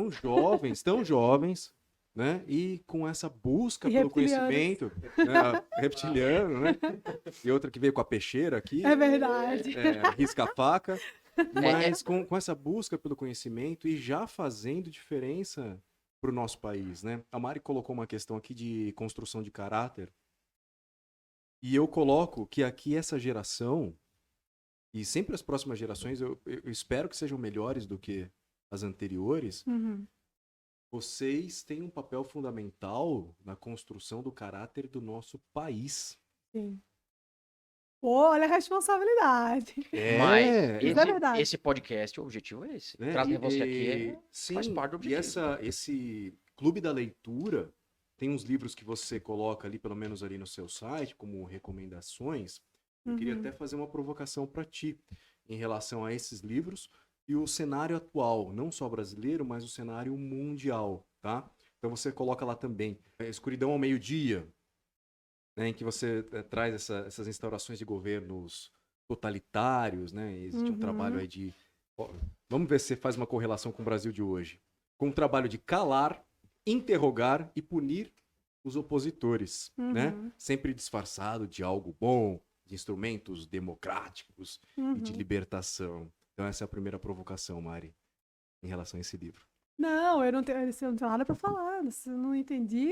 tão jovens, né? E com essa busca E pelo reptilianos. conhecimento, né? Reptiliano, né? E outra que veio com a peixeira aqui, É verdade. risca-faca, mas com essa busca pelo conhecimento e já fazendo diferença para o nosso país, né? A Mari colocou uma questão aqui de construção de caráter. E eu coloco que aqui essa geração, e sempre as próximas gerações, eu espero que sejam melhores do que as anteriores, Uhum. vocês têm um papel fundamental na construção do caráter do nosso país. Sim. Pô, olha a responsabilidade. Mas Isso é verdade. esse podcast, o objetivo é esse. né? Trazer você aqui sim, faz parte do e objetivo. esse clube da leitura tem uns livros que você coloca ali, pelo menos ali no seu site, como recomendações. Eu queria até fazer uma provocação para ti em relação a esses livros e o cenário atual, não só brasileiro, mas o cenário mundial, tá? Então você coloca lá também Escuridão ao Meio-Dia, né, em que você traz essas instaurações de governos totalitários, né? Existe um trabalho aí de... Vamos ver se você faz uma correlação com o Brasil de hoje. Com o trabalho de calar, interrogar e punir os opositores, né? Sempre disfarçado de algo bom, de instrumentos democráticos e de libertação. Então essa é a primeira provocação, Mari, em relação a esse livro. Não, eu não tenho nada pra falar. Não entendi.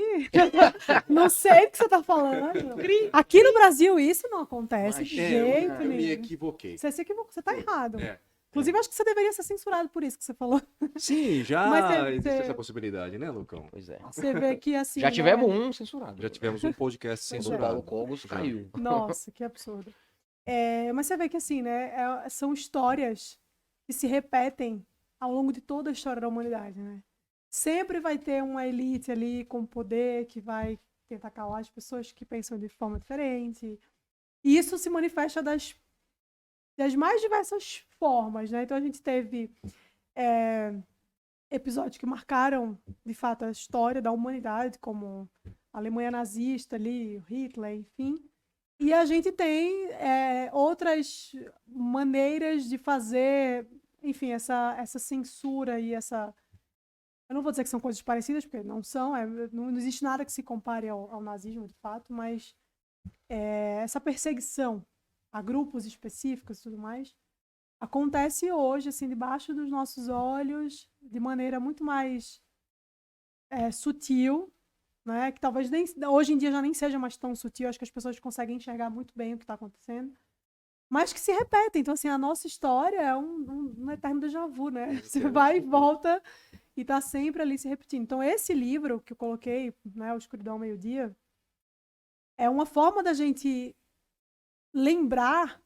Não sei o que você tá falando. Aqui no Brasil isso não acontece de jeito eu me nenhum. equivoquei. Você se equivocou, você tá errado. É. Inclusive, acho que você deveria ser censurado por isso que você falou. Sim, já Mas existe essa possibilidade, né, Lucão? Pois é. Você vê que assim. Já tivemos um censurado. Já tivemos um podcast Pois O é. Paulo censurado. Cogos caiu. Nossa, que absurdo. Mas você vê que assim, né? São histórias que se repetem ao longo de toda a história da humanidade, né? Sempre vai ter uma elite ali com poder que vai tentar calar as pessoas que pensam de forma diferente. E isso se manifesta das mais diversas formas, né? Então a gente teve episódios que marcaram, de fato, a história da humanidade, como a Alemanha nazista ali, o Hitler, enfim. E a gente tem outras maneiras de fazer, enfim, essa censura e essa... Eu não vou dizer que são coisas parecidas, porque não são, não existe nada que se compare ao nazismo, de fato, mas essa perseguição a grupos específicos e tudo mais, acontece hoje, assim, debaixo dos nossos olhos, de maneira muito mais sutil, né? Que talvez hoje em dia já nem seja mais tão sutil, acho que as pessoas conseguem enxergar muito bem o que está acontecendo, mas que se repetem. Então, assim, a nossa história é um eterno déjà vu, né? Você vai e volta e está sempre ali se repetindo. Então, esse livro que eu coloquei, né, O Escuridão ao Meio-Dia, é uma forma da gente lembrar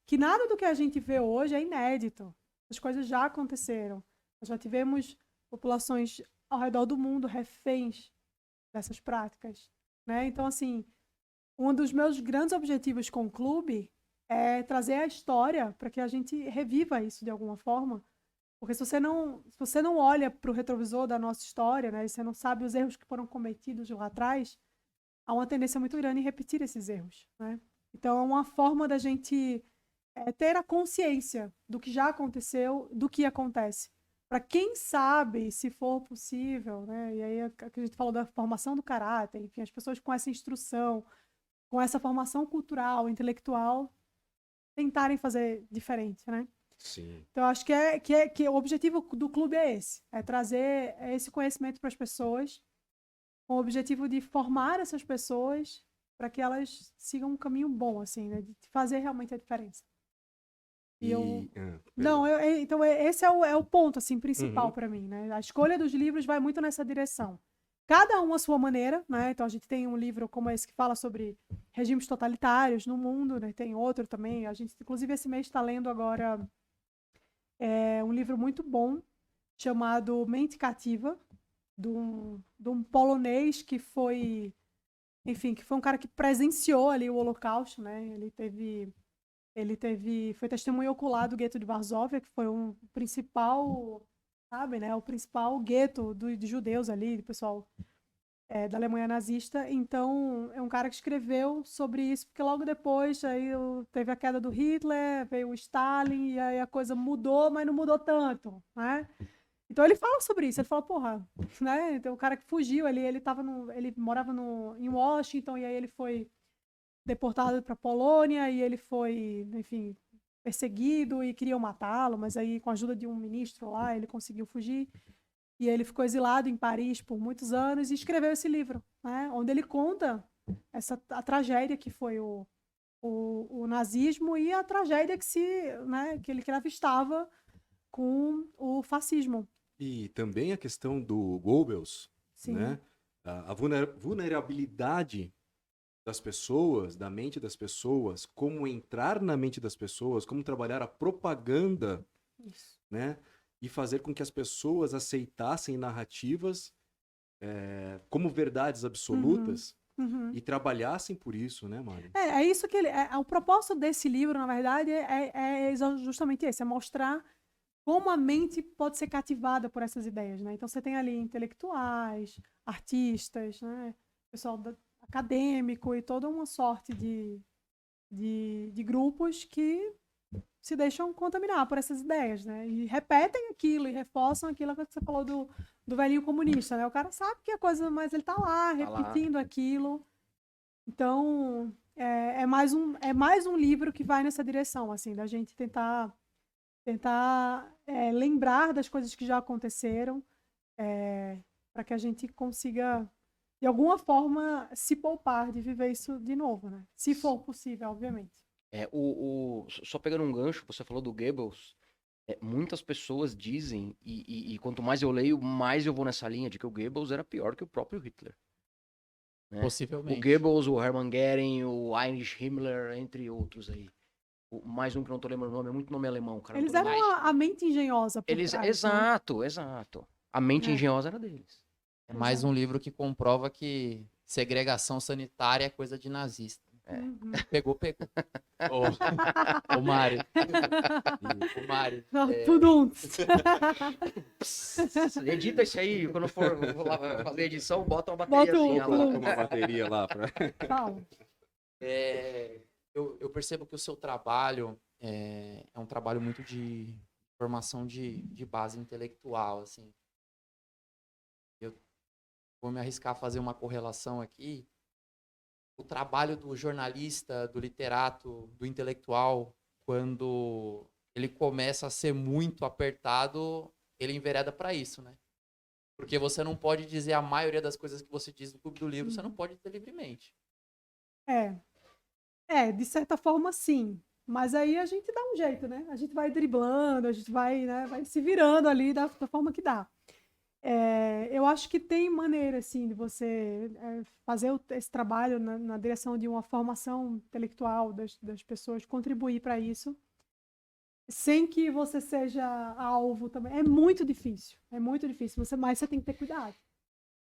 que nada do que a gente vê hoje é inédito. As coisas já aconteceram. Nós já tivemos populações ao redor do mundo reféns dessas práticas, né? Então, assim, um dos meus grandes objetivos com o clube é trazer a história para que a gente reviva isso de alguma forma. Porque se você não olha para o retrovisor da nossa história, né, e você não sabe os erros que foram cometidos lá atrás, há uma tendência muito grande em repetir esses erros, né? Então, é uma forma da gente ter a consciência do que já aconteceu, do que acontece. Para quem sabe, se for possível, né? E aí a gente falou da formação do caráter, enfim, as pessoas com essa instrução, com essa formação cultural, intelectual, tentarem fazer diferente, né? Sim. Então, acho que o objetivo do clube é esse, é trazer esse conhecimento para as pessoas, com o objetivo de formar essas pessoas para que elas sigam um caminho bom, assim, né? De fazer realmente a diferença. Então esse é o ponto, assim, principal para mim, né? A escolha dos livros vai muito nessa direção. Cada um à sua maneira, né? Então a gente tem um livro como esse que fala sobre regimes totalitários no mundo, né? Tem outro também. A gente, inclusive, esse mês está lendo agora um livro muito bom chamado Mente Cativa, de um polonês que foi, enfim, que foi um cara que presenciou ali o Holocausto, né? Foi testemunho ocular do gueto de Varsóvia, que foi um principal, sabe, né? O principal gueto de judeus ali, do pessoal da Alemanha nazista. Então, é um cara que escreveu sobre isso, porque logo depois aí teve a queda do Hitler, veio o Stalin, e aí a coisa mudou, mas não mudou tanto, né? Então ele fala sobre isso, ele fala, porra, né? Então o cara que fugiu, ele morava em Washington, e aí ele foi deportado para Polônia, e ele foi, enfim, perseguido e queriam matá-lo, mas aí com a ajuda de um ministro lá, ele conseguiu fugir. E ele ficou exilado em Paris por muitos anos e escreveu esse livro, né? Onde ele conta a tragédia que foi o nazismo e a tragédia que ele avistava com o fascismo. E também a questão do Goebbels, Sim. né? A vulnerabilidade das pessoas, da mente das pessoas, como entrar na mente das pessoas, como trabalhar a propaganda, Isso. né? E fazer com que as pessoas aceitassem narrativas como verdades absolutas Uhum. e trabalhassem por isso, né, Mari? É isso que o propósito desse livro, na verdade, é justamente esse, é mostrar como a mente pode ser cativada por essas ideias, né? Então você tem ali intelectuais, artistas, né? Pessoal acadêmico e toda uma sorte de grupos que se deixam contaminar por essas ideias, né? E repetem aquilo e reforçam aquilo que você falou do velhinho comunista, né? O cara sabe que é coisa, mas ele tá lá repetindo aquilo. Então, é mais um livro que vai nessa direção, assim, da gente tentar lembrar das coisas que já aconteceram, para que a gente consiga, de alguma forma, se poupar de viver isso de novo, né? Se for possível, obviamente. Só pegando um gancho, você falou do Goebbels. Muitas pessoas dizem, e quanto mais eu leio, mais eu vou nessa linha de que o Goebbels era pior que o próprio Hitler. Né? O Possivelmente. Goebbels, o Hermann Goering, o Heinrich Himmler, entre outros aí. Mais um que eu não tô lembrando o nome, é muito nome alemão, cara. Eles eram a mente engenhosa por trás, né? Exato. A mente engenhosa era deles. É mais um livro que comprova que segregação sanitária é coisa de nazista. Uhum. Pegou. Ô, Mário. Ô, Mário. Não, tudo Edita isso aí, quando for lá fazer edição, bota uma bateriazinha lá. Coloca uma bateria lá pra... Fala. Eu percebo que o seu trabalho é um trabalho muito de formação de base intelectual, assim. Eu vou me arriscar a fazer uma correlação aqui. O trabalho do jornalista, do literato, do intelectual, quando ele começa a ser muito apertado, ele envereda para isso, né? Porque você não pode dizer a maioria das coisas que você diz no Clube do Livro, você não pode dizer livremente. De certa forma, sim. Mas aí a gente dá um jeito, né? A gente vai driblando, a gente vai, né, vai se virando ali da forma que dá. Eu acho que tem maneira, assim, de você fazer esse trabalho na direção de uma formação intelectual das pessoas, contribuir para isso, sem que você seja alvo também. É muito difícil, mas você tem que ter cuidado.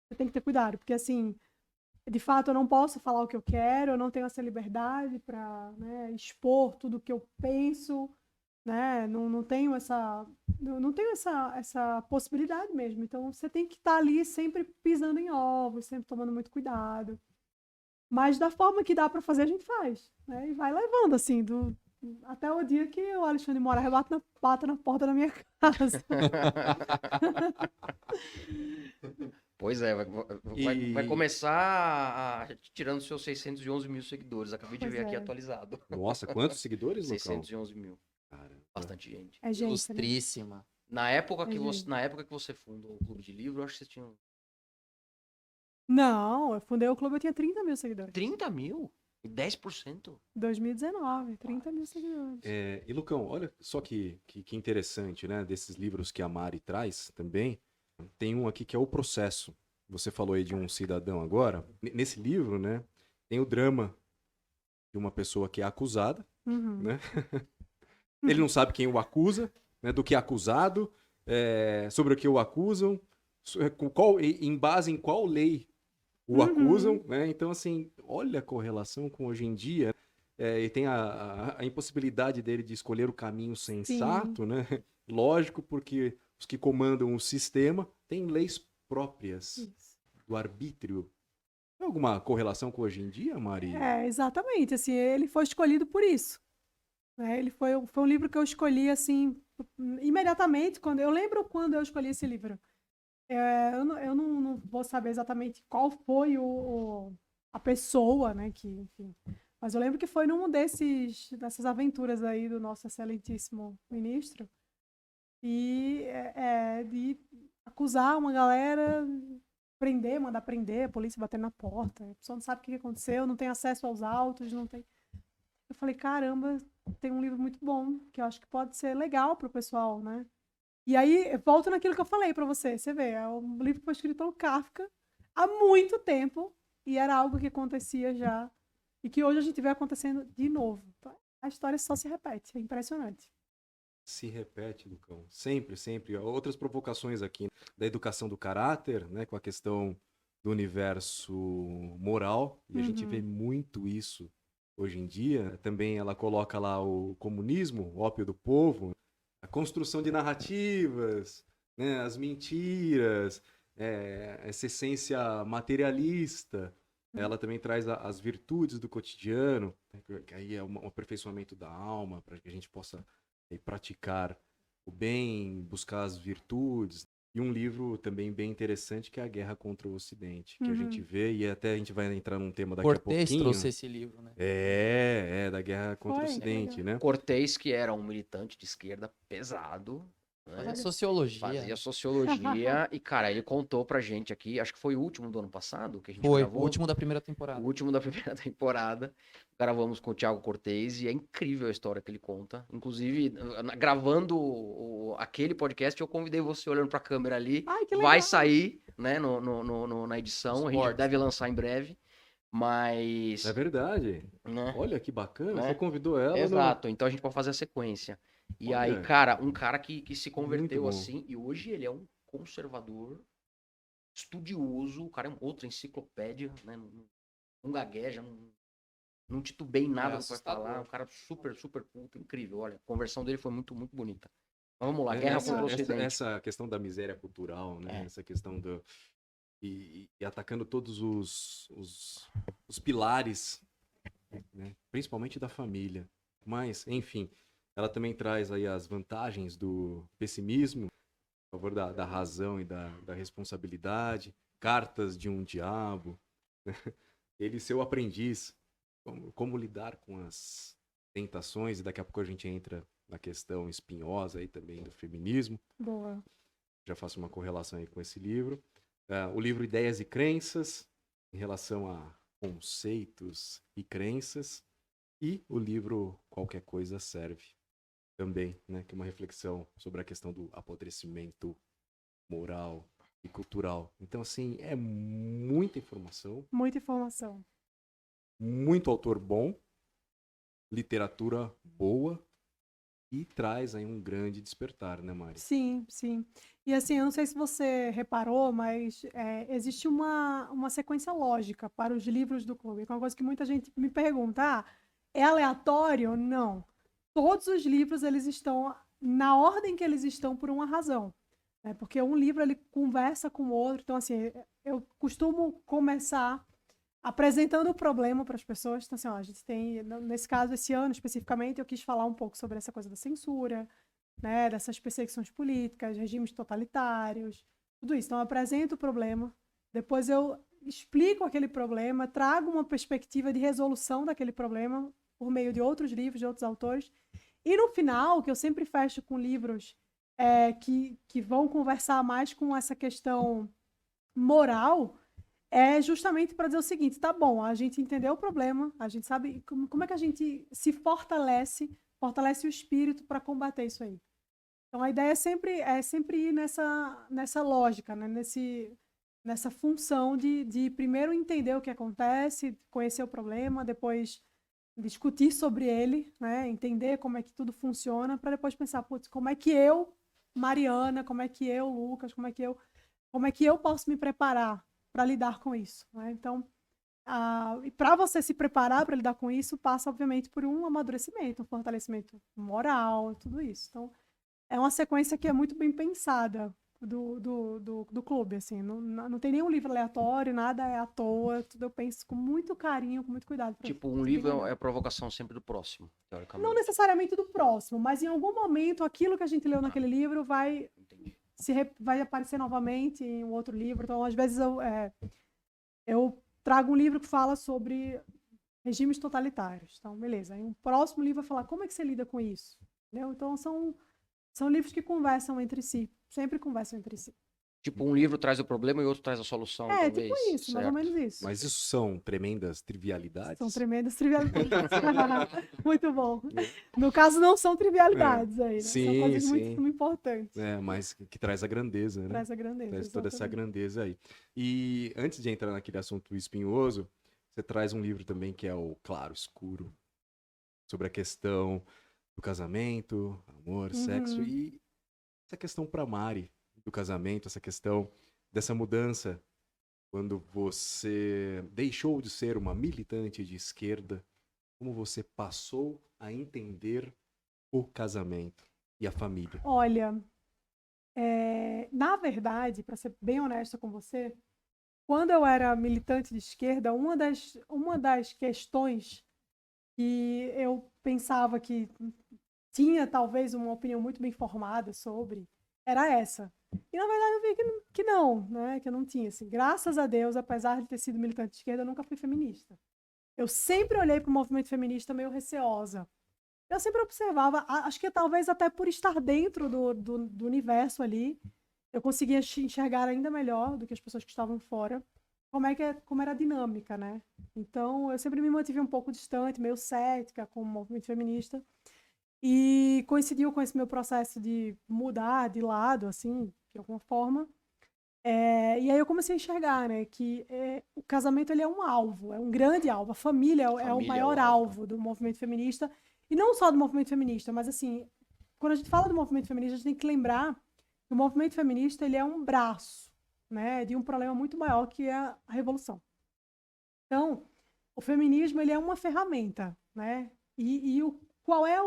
Você tem que ter cuidado, porque, assim, de fato, eu não posso falar o que eu quero, eu não tenho essa liberdade para, né, expor tudo o que eu penso, né? Não tenho essa possibilidade mesmo. Então, você tem que estar ali sempre pisando em ovos, sempre tomando muito cuidado. Mas da forma que dá para fazer, a gente faz, né? E vai levando, assim, até o dia que o Alexandre Moraes bata na porta da minha casa. Pois é, vai começar tirando seus 611 mil seguidores. Acabei de ver aqui atualizado. Nossa, quantos seguidores, Lucão? 611 mil. Caramba. Bastante gente. É gente, Ilustríssima. Né? Na época que você fundou o Clube de Livro, eu acho que você tinha... Não, eu fundei o clube, eu tinha 30 mil seguidores. 30 mil? E 10%? 2019, 30 mil seguidores. E Lucão, olha só que interessante, né? Desses livros que a Mari traz também. Tem um aqui que é O Processo. Você falou aí de um cidadão agora. Nesse livro, né? Tem o drama de uma pessoa que é acusada, né? Ele não sabe quem o acusa, né? Do que é acusado, sobre o que o acusam, em base em qual lei o acusam, né? Então, assim, olha a correlação com hoje em dia. E tem a impossibilidade dele de escolher o caminho sensato, né? Lógico, porque os que comandam o sistema têm leis próprias do arbítrio. Tem alguma correlação com hoje em dia, Mari? Exatamente. Assim, ele foi escolhido por isso. Né? Ele foi um livro que eu escolhi, assim, imediatamente. Eu lembro quando eu escolhi esse livro. Eu não vou saber exatamente qual foi a pessoa, né, que, enfim. Mas eu lembro que foi num dessas aventuras aí do nosso excelentíssimo ministro. E de acusar uma galera, mandar prender, a polícia bater na porta, a pessoa não sabe o que aconteceu, não tem acesso aos autos, não tem... Eu falei, caramba, tem um livro muito bom, que eu acho que pode ser legal pro pessoal, né? E aí, volto naquilo que eu falei para você. Você vê, é um livro que foi escrito pelo Kafka há muito tempo e era algo que acontecia já e que hoje a gente vê acontecendo de novo. Então, a história só se repete, é impressionante. Se repete, Lucão. Sempre, sempre. Outras provocações aqui da educação do caráter, né, com a questão do universo moral, e a gente vê muito isso hoje em dia. Também ela coloca lá o comunismo, o ópio do povo, a construção de narrativas, né, as mentiras, essa essência materialista. Ela também traz as virtudes do cotidiano, né, que aí é um aperfeiçoamento da alma, para que a gente possa praticar o bem, buscar as virtudes. E um livro também bem interessante que é A Guerra contra o Ocidente, que a gente vê, e até a gente vai entrar num tema daqui a Cortez pouquinho. trouxe esse livro, né? Da Guerra contra o Foi, Ocidente, né? Cortez, que era um militante de esquerda pesado, né? Fazia sociologia. Fazia sociologia e, cara, ele contou pra gente aqui, acho que foi o último do ano passado que a gente Foi, gravou. o último da primeira temporada. O último da primeira temporada. Gravamos com o Thiago Cortez e é incrível a história que ele conta. Inclusive, gravando aquele podcast, eu convidei você olhando pra câmera ali. Ai, que legal. Vai sair, né, na edição. A gente Cortes. deve lançar em breve. Mas. É verdade. Né? Olha que bacana, Né? você convidou ela. Exato, então a gente pode fazer a sequência. E Olha. aí, cara, um cara que se Muito converteu bom. assim, e hoje ele é um conservador, estudioso, o cara é outra enciclopédia, né? Não gagueja, não titubeia em nada que vai assustador. falar. Um cara super, super culto, incrível. Olha, a conversão dele foi muito, muito bonita. Mas vamos lá, Guerra contra o Ocidente. Essa questão da miséria cultural, né? Essa questão do... E atacando todos os pilares, né? Principalmente da família. Mas, enfim, ela também traz aí as vantagens do pessimismo, a favor da razão e da responsabilidade, cartas de um diabo, né? Ele seu aprendiz, como lidar com as tentações, e daqui a pouco a gente entra na questão espinhosa aí também do feminismo. Boa. Já faço uma correlação aí com esse livro. O livro Ideias e Crenças, em relação a conceitos e crenças. E o livro Qualquer Coisa Serve, também, né? Que é uma reflexão sobre a questão do apodrecimento moral e cultural. Então, assim, é muita informação, Muita informação. muito autor bom, literatura boa, e traz aí um grande despertar, né, Mari? Sim, sim. E assim, eu não sei se você reparou, mas existe uma sequência lógica para os livros do clube. Que é uma coisa que muita gente me pergunta, é aleatório? Não. Todos os livros, eles estão na ordem que eles estão por uma razão. Né? Porque um livro, ele conversa com o outro. Então, assim, eu costumo começar apresentando o problema para as pessoas. Então, assim, a gente tem, nesse caso, esse ano especificamente, eu quis falar um pouco sobre essa coisa da censura, né, dessas perseguições políticas, regimes totalitários, tudo isso. Então, eu apresento o problema, depois eu explico aquele problema, trago uma perspectiva de resolução daquele problema por meio de outros livros, de outros autores. E no final, que eu sempre fecho com livros que vão conversar mais com essa questão moral, é justamente para dizer o seguinte, tá bom, a gente entendeu o problema, a gente sabe como é que a gente se fortalece o espírito para combater isso aí. Então a ideia é sempre ir nessa lógica, né? Nessa função de primeiro entender o que acontece, conhecer o problema, depois discutir sobre ele, né? Entender como é que tudo funciona, para depois pensar, putz, como é que eu, Mariana, como é que eu, Lucas, como é que eu posso me preparar para lidar com isso, né? Então, e para você se preparar para lidar com isso, passa, obviamente, por um amadurecimento, um fortalecimento moral, tudo isso. Então, é uma sequência que é muito bem pensada do clube, assim. Não tem nenhum livro aleatório, nada é à toa, tudo eu penso com muito carinho, com muito cuidado. Tipo, um livro é a provocação sempre do próximo, teoricamente. Não necessariamente do próximo, mas em algum momento aquilo que a gente leu naquele livro vai aparecer novamente em um outro livro. Então, às vezes, eu trago um livro que fala sobre regimes totalitários. Então, beleza. Aí um próximo livro vai falar como é que você lida com isso. Entendeu? Então, são livros que conversam entre si. Sempre conversam entre si. Tipo, um livro traz o problema e outro traz a solução, É, talvez. tipo isso, mais ou certo? menos isso. Mas isso são tremendas trivialidades? São tremendas trivialidades. Muito bom. No caso, não são trivialidades aí, né? São Sim, coisas sim. muito importantes. É, mas que traz a grandeza, né? Traz a grandeza. Traz toda essa exatamente. grandeza aí. E antes de entrar naquele assunto espinhoso, você traz um livro também que é o Claro Escuro, sobre a questão do casamento, amor, sexo, e essa questão para Mari do casamento, essa questão dessa mudança quando você deixou de ser uma militante de esquerda, como você passou a entender o casamento e a família. Olha, na verdade, para ser bem honesta com você, quando eu era militante de esquerda, uma das questões que eu pensava que tinha talvez uma opinião muito bem formada sobre, era essa. E na verdade eu vi que não, né? Que eu não tinha. Assim. Graças a Deus, apesar de ter sido militante de esquerda, eu nunca fui feminista. Eu sempre olhei para o movimento feminista meio receosa. Eu sempre observava, acho que talvez até por estar dentro do universo ali, eu conseguia enxergar ainda melhor do que as pessoas que estavam fora, como era a dinâmica, né? Então, eu sempre me mantive um pouco distante, meio cética com o movimento feminista. E coincidiu com esse meu processo de mudar de lado, assim, de alguma forma. E aí eu comecei a enxergar, né, que o casamento ele é um alvo, é um grande alvo. A família é o Família é maior o alvo. alvo do movimento feminista. E não só do movimento feminista, mas assim, quando a gente fala do movimento feminista, a gente tem que lembrar que o movimento feminista ele é um braço, né, de um problema muito maior que é a revolução. Então, o feminismo ele é uma ferramenta, né? Qual é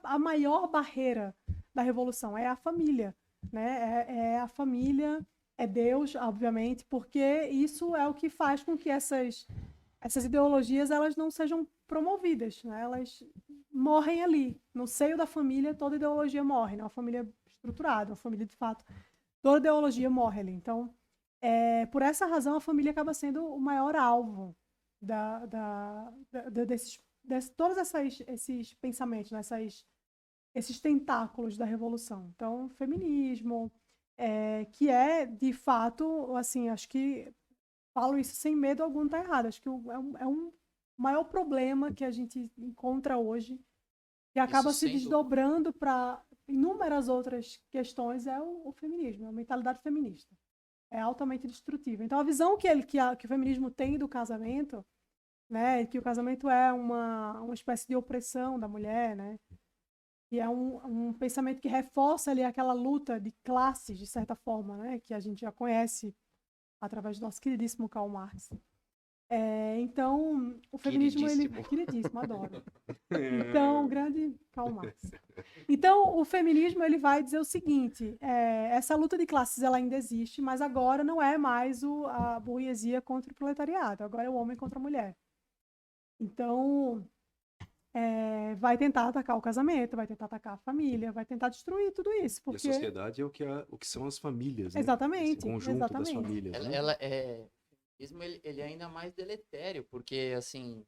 a maior barreira da revolução? É a família, né? É a família, é Deus, obviamente, porque isso é o que faz com que essas ideologias elas não sejam promovidas, né? Elas morrem ali, no seio da família. Toda ideologia morre, né? Uma família estruturada, uma família de fato, toda ideologia morre ali. Então, por essa razão, a família acaba sendo o maior alvo todos esses pensamentos, né? Esses tentáculos da revolução. Então, feminismo, que é, de fato, assim, acho que falo isso sem medo algum, tá errado. Acho que é um maior problema que a gente encontra hoje, que acaba se desdobrando para inúmeras outras questões, é o feminismo, a mentalidade feminista. É altamente destrutiva. Então, a visão que o feminismo tem do casamento, né, que o casamento é uma espécie de opressão da mulher, né, e é um pensamento que reforça ali aquela luta de classes, de certa forma, né, que a gente já conhece através do nosso queridíssimo Karl Marx. Então, o feminismo, queridíssimo, adoro. Então, grande Karl Marx. Então, o feminismo ele vai dizer o seguinte, essa luta de classes ela ainda existe, mas agora não é mais a burguesia contra o proletariado, agora é o homem contra a mulher. Então, vai tentar atacar o casamento, vai tentar atacar a família, vai tentar destruir tudo isso. Porque... E a sociedade é o que são as famílias, né? Exatamente. Esse conjunto das famílias. Né? Ele é ainda mais deletério, porque, assim,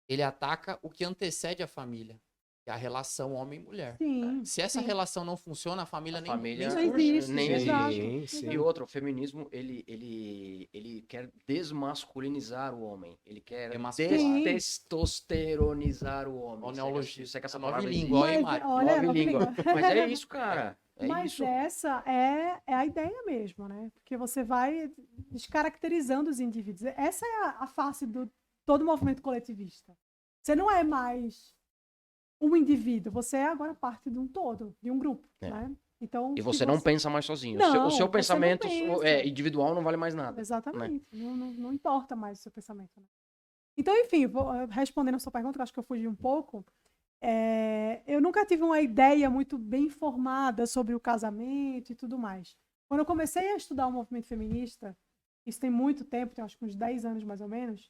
ele ataca o que antecede a família, que é a relação homem-mulher. Se essa relação não funciona, a família nem existe. Nem existe. Sim. E outro, o feminismo, ele quer desmasculinizar o homem. Ele quer testosteronizar o homem. Neologia. Essa nova língua, hein, Mário? Nova língua. Mas é isso, cara. Mas essa é a ideia mesmo, né? Porque você vai descaracterizando os indivíduos. Essa é a face do todo movimento coletivista. Você não é mais um indivíduo, você é agora parte de um todo, de um grupo, né? Então, e você não pensa mais sozinho. Não, o seu pensamento individual não vale mais nada. Exatamente. Né? Não importa mais o seu pensamento. Né? Então, enfim, respondendo a sua pergunta, que eu acho que eu fugi um pouco, eu nunca tive uma ideia muito bem formada sobre o casamento e tudo mais. Quando eu comecei a estudar o movimento feminista, isso tem muito tempo, tem acho que uns 10 anos mais ou menos,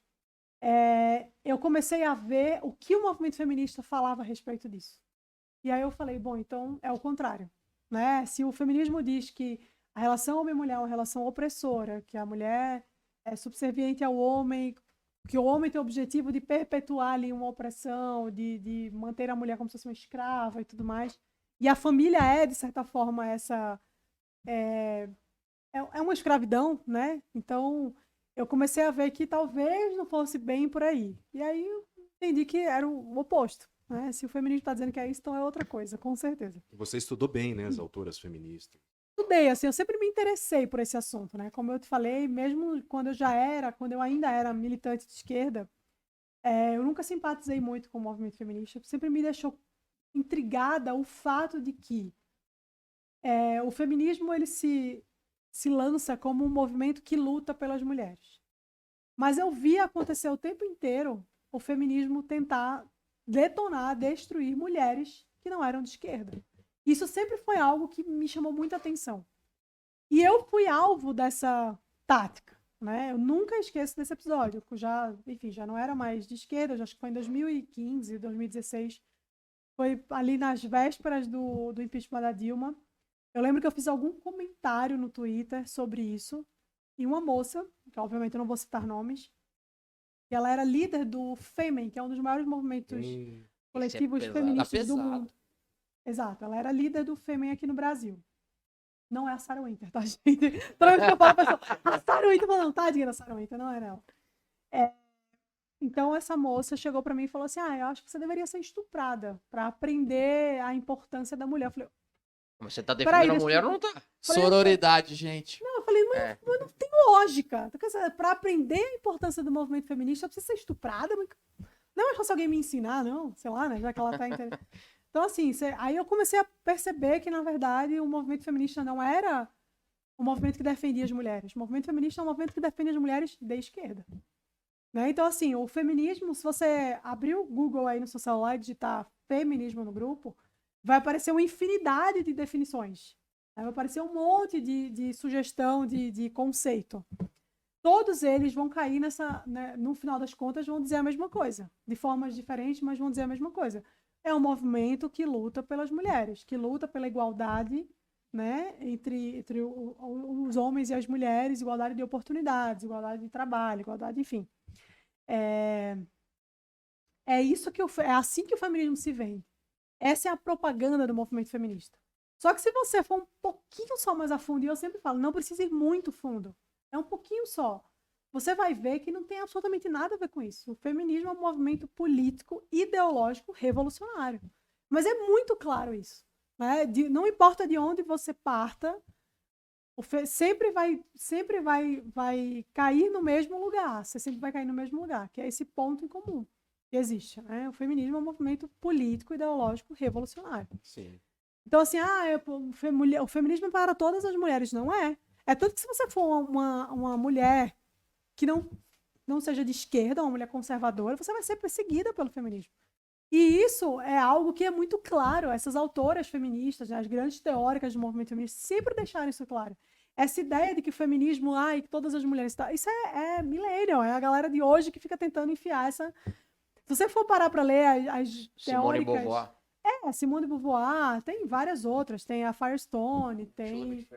eu comecei a ver o que o movimento feminista falava a respeito disso. E aí eu falei, bom, então é o contrário. Né? Se o feminismo diz que a relação homem-mulher é uma relação opressora, que a mulher é subserviente ao homem, que o homem tem o objetivo de perpetuar ali uma opressão, de manter a mulher como se fosse uma escrava e tudo mais, e a família é, de certa forma, é uma escravidão, né? Então, eu comecei a ver que talvez não fosse bem por aí. E aí eu entendi que era o oposto, né? Se o feminismo está dizendo que é isso, então é outra coisa, com certeza. Você estudou bem, né, as autoras feministas. Estudei, assim, eu sempre me interessei por esse assunto, né? Como eu te falei, mesmo quando eu ainda era militante de esquerda, eu nunca simpatizei muito com o movimento feminista, sempre me deixou intrigada o fato de que o feminismo ele se lança como um movimento que luta pelas mulheres. Mas eu via acontecer o tempo inteiro o feminismo tentar detonar, destruir mulheres que não eram de esquerda. Isso sempre foi algo que me chamou muita atenção. E eu fui alvo dessa tática, né? Eu nunca esqueço desse episódio. Eu já não era mais de esquerda, acho que foi em 2015, 2016. Foi ali nas vésperas do impeachment da Dilma. Eu lembro que eu fiz algum comentário no Twitter sobre isso. E uma moça, que obviamente eu não vou citar nomes, que ela era líder do Fêmen, que é um dos maiores movimentos coletivos pesado. feministas do Tá pesado. mundo. Exato, ela era líder do Fêmen aqui no Brasil. Não é a Sarah Winter, tá, gente? Toda vez que eu falo, a pessoa, a Sarah Winter, não, tadinha da Sarah Winter, não era ela. Então, essa moça chegou pra mim e falou assim, eu acho que você deveria ser estuprada pra aprender a importância da mulher. Eu falei, Mas você tá defendendo a mulher ou não tá? Sororidade, gente. eu falei, mas não tem lógica. Para aprender a importância do movimento feminista, eu preciso ser estuprada. Não é só se alguém me ensinar, não. Sei lá, né? Já que ela tá entendendo. Então, assim, aí eu comecei a perceber que, na verdade, o movimento feminista não era um movimento que defendia as mulheres. O movimento feminista é um movimento que defende as mulheres de esquerda. Né? Então, assim, o feminismo, se você abrir o Google aí no seu celular e digitar feminismo no grupo, vai aparecer uma infinidade de definições. Vai aparecer um monte de sugestão, de conceito. Todos eles vão cair nessa, né, no final das contas, vão dizer a mesma coisa. De formas diferentes, mas vão dizer a mesma coisa. É um movimento que luta pelas mulheres, que luta pela igualdade, né, entre os homens e as mulheres, igualdade de oportunidades, igualdade de trabalho, igualdade, enfim. É assim que o feminismo se vende. Essa é a propaganda do movimento feminista. Só que se você for um pouquinho só mais a fundo, e eu sempre falo, não precisa ir muito fundo, é um pouquinho só, você vai ver que não tem absolutamente nada a ver com isso. O feminismo é um movimento político, ideológico, revolucionário. Mas é muito claro isso. Né? Não importa de onde você parta, sempre vai cair no mesmo lugar. Você sempre vai cair no mesmo lugar, que é esse ponto em comum que existe. Né? O feminismo é um movimento político, ideológico, revolucionário. Sim. Então, assim, o feminismo é para todas as mulheres. Não é. É tanto que se você for uma mulher que não seja de esquerda, uma mulher conservadora, você vai ser perseguida pelo feminismo. E isso é algo que é muito claro. Essas autoras feministas, né, as grandes teóricas do movimento feminista, sempre deixaram isso claro. Essa ideia de que o feminismo, e que todas as mulheres... Isso é millennial, é a galera de hoje que fica tentando enfiar essa... Se você for parar para ler as Simone teóricas... Beauvoir. Simone de Beauvoir, tem várias outras, tem a Firestone, tem...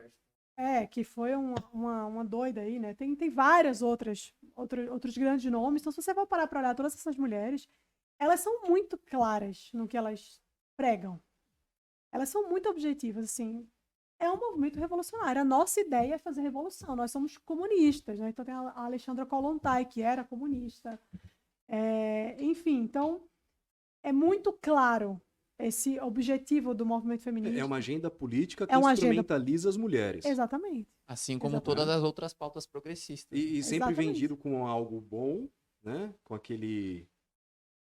que foi uma doida aí, né? Tem várias outros grandes nomes. Então, se você for parar para olhar todas essas mulheres, elas são muito claras no que elas pregam. Elas são muito objetivas, assim. É um movimento revolucionário. A nossa ideia é fazer revolução. Nós somos comunistas, né? Então tem a Alexandra Kollontai, que era comunista. Enfim, então é muito claro esse objetivo do movimento feminista. É uma agenda política que É uma instrumentaliza as mulheres. Exatamente. Assim como Exatamente. todas as outras pautas progressistas. E sempre Exatamente. vendido como algo bom, né?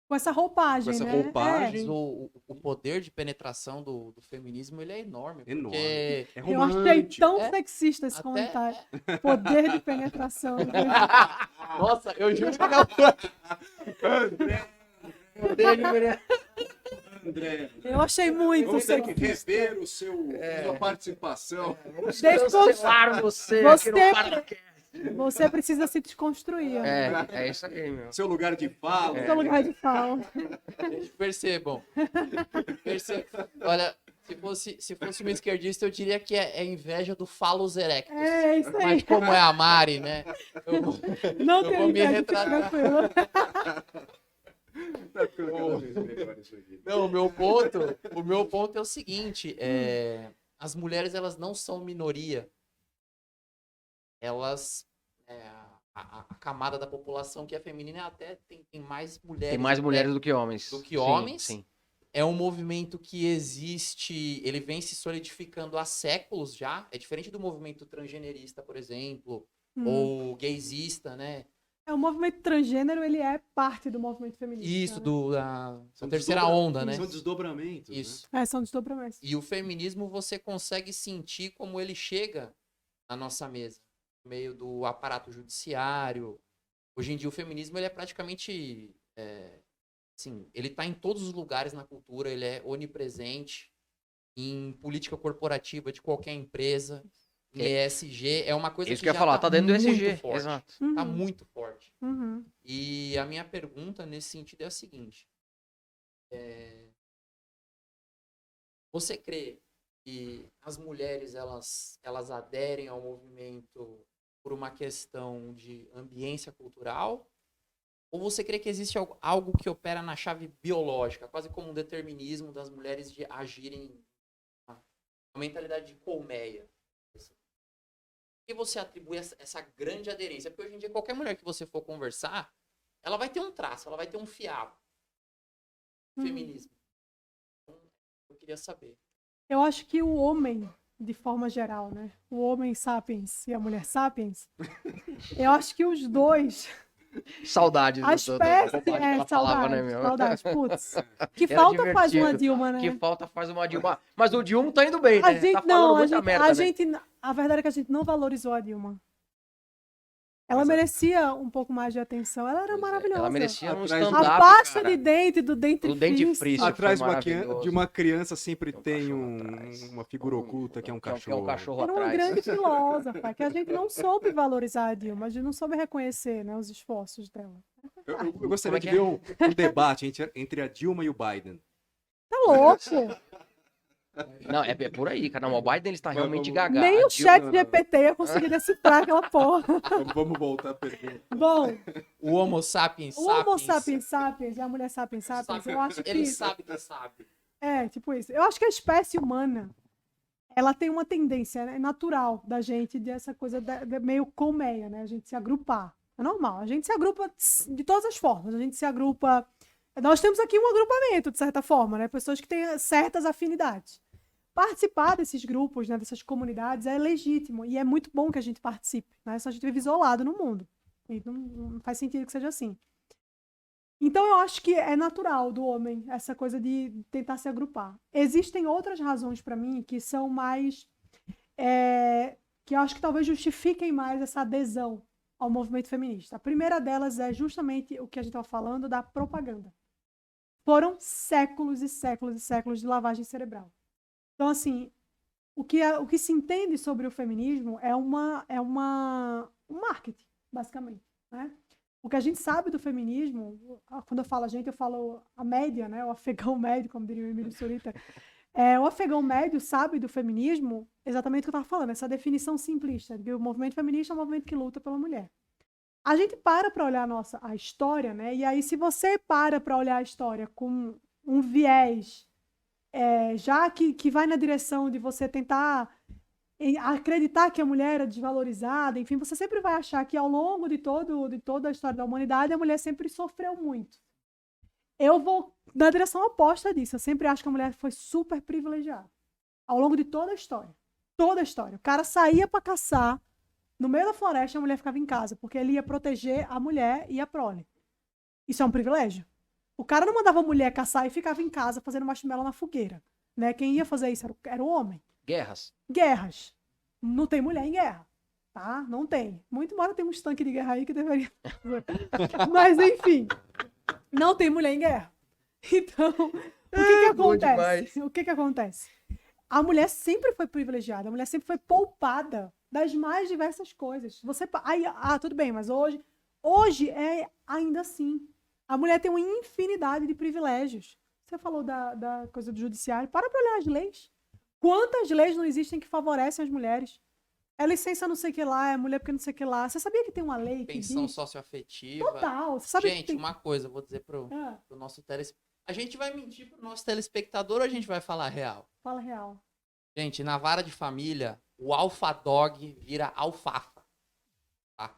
Com essa roupagem, essa né? roupagem. Mas o poder de penetração do feminismo ele é enorme. Enorme. Porque É Eu achei romântico. tão sexista esse Até- comentário. Poder de penetração. Nossa, eu juro que não. André, Eu achei muito vamos ter que sexista. rever sua participação. Vamos Desculpa. cancelar você Você- aqui no Parlacast. Você precisa se desconstruir. É isso aí, meu. Seu lugar de fala. Seu lugar de fala. Percebam. Olha, se fosse uma esquerdista, eu diria que é inveja do Falos Erectus. É isso aí. Mas como é a Mari, né? Não eu tem vou me inveja, fique retratar. tranquilo. Tá ficando cada vez melhor isso aqui. Não, o meu ponto é o seguinte, as mulheres elas não são minoria. Elas, a camada da população que é feminina até tem mais mulheres. Tem mais até mulheres do que homens. do que Sim, homens. Sim. É um movimento que existe, ele vem se solidificando há séculos já. É diferente do movimento transgenerista, por exemplo, ou gaysista, né? O movimento transgênero, ele é parte do movimento feminista. Isso, né? da São terceira onda, né? São desdobramentos. Isso. São desdobramentos. E o feminismo você consegue sentir como ele chega na nossa mesa, no meio do aparato judiciário. Hoje em dia o feminismo ele é praticamente, assim, ele está em todos os lugares na cultura, ele é onipresente em política corporativa de qualquer empresa, em ESG, é uma coisa Isso que que eu ia já falar, tá tá dentro do muito SG. forte. Exato. Tá Uhum, muito forte. uhum. E a minha pergunta nesse sentido é a seguinte: você crê que as mulheres elas aderem ao movimento por uma questão de ambiência cultural? Ou você crê que existe algo que opera na chave biológica, quase como um determinismo das mulheres de agirem uma mentalidade de colmeia? Por que você atribui essa grande aderência? Porque hoje em dia qualquer mulher que você for conversar, ela vai ter um traço, ela vai ter um fiado. Feminismo. Então, eu queria saber. Eu acho que o homem, de forma geral, né? O homem sapiens e a mulher sapiens, eu acho que os dois, Saudades a espécie, que ela falava, né, saudade, meu? saudade, putz. Que Era falta faz uma divertido. Dilma, né? Que falta faz uma Dilma. Mas o Dilma tá indo bem, A né? gente, Tá falando não, muita merda, né? a verdade é que a gente não valorizou a Dilma. Ela Mas merecia um pouco mais de atenção. Ela era Pois é, maravilhosa. Ela merecia um Atrás do- stand-up, A pasta cara. de dente do dente Do dente frício. frício. Atrás foi de maravilhoso. uma criança sempre Tem um tem cachorro atrás. uma figura oculta que é um Que é cachorro. um cachorro Era uma atrás. grande filósofa, que a gente não soube valorizar a Dilma, a gente não soube reconhecer, né, os esforços dela. Eu gostaria Como é de que ver um debate entre a Dilma e o Biden. Tá louco! Não, é por aí, cara. Não, o Biden ele está Mas realmente vamos- gaga. Nem A o Dilma- chat GPT ia conseguir decifrar aquela porra. Vamos voltar à pergunta. Bom, O Homo sapiens o Homo sapiens sapiens e a mulher sapiens sapiens, eu acho que... Ele sabe que sabe. Tipo isso. Eu acho que a espécie humana, ela tem uma tendência, né, natural da gente, dessa coisa meio colmeia, né? A gente se agrupar. É normal. A gente se agrupa de todas as formas. A gente se agrupa... Nós temos aqui um agrupamento, de certa forma, né? Pessoas que têm certas afinidades. Participar desses grupos, né, dessas comunidades, é legítimo. E é muito bom que a gente participe, né? Só a gente vive isolado no mundo. E não faz sentido que seja assim. Então, eu acho que é natural do homem essa coisa de tentar se agrupar. Existem outras razões para mim que são mais... que eu acho que talvez justifiquem mais essa adesão ao movimento feminista. A primeira delas é justamente o que a gente estava falando da propaganda. Foram séculos e séculos e séculos de lavagem cerebral. Então, assim, o que se entende sobre o feminismo é um marketing, basicamente, né? O que a gente sabe do feminismo, quando eu falo a gente, eu falo a média, né? O afegão médio, como diria o Emílio Surita. O afegão médio sabe do feminismo exatamente o que eu estava falando, essa definição simplista, de que o movimento feminista é um movimento que luta pela mulher. A gente para olhar a história, né? E aí, se você para olhar a história com um viés já que vai na direção de você tentar acreditar que a mulher é desvalorizada, enfim, você sempre vai achar que ao longo de toda a história da humanidade a mulher sempre sofreu muito. Eu vou na direção oposta disso. Eu sempre acho que a mulher foi super privilegiada ao longo de toda a história. Toda a história. O cara saía para caçar no meio da floresta, a mulher ficava em casa, porque ele ia proteger a mulher e a prole. Isso é um privilégio. O cara não mandava a mulher caçar e ficava em casa fazendo marshmallow na fogueira, né? Quem ia fazer isso era o homem. Guerras. Guerras. Não tem mulher em guerra, tá? Não tem. Muito embora tenha uns tanques de guerra aí que deveria... Mas, enfim, não tem mulher em guerra. Então, o que acontece? A mulher sempre foi privilegiada, a mulher sempre foi poupada das mais diversas coisas. Tudo bem, mas hoje é ainda assim. A mulher tem uma infinidade de privilégios. Você falou da coisa do judiciário. Para olhar as leis. Quantas leis não existem que favorecem as mulheres? É licença não sei o que lá, é mulher porque não sei o que lá. Você sabia que tem uma lei que Pensão diz... socioafetiva. Total. Você sabe Gente, que tem... uma coisa, eu vou dizer pro nosso telespectador. A gente vai mentir pro nosso telespectador ou a gente vai falar real? Fala real. Gente, na vara de família, o alfa dog vira alfafa. Tá?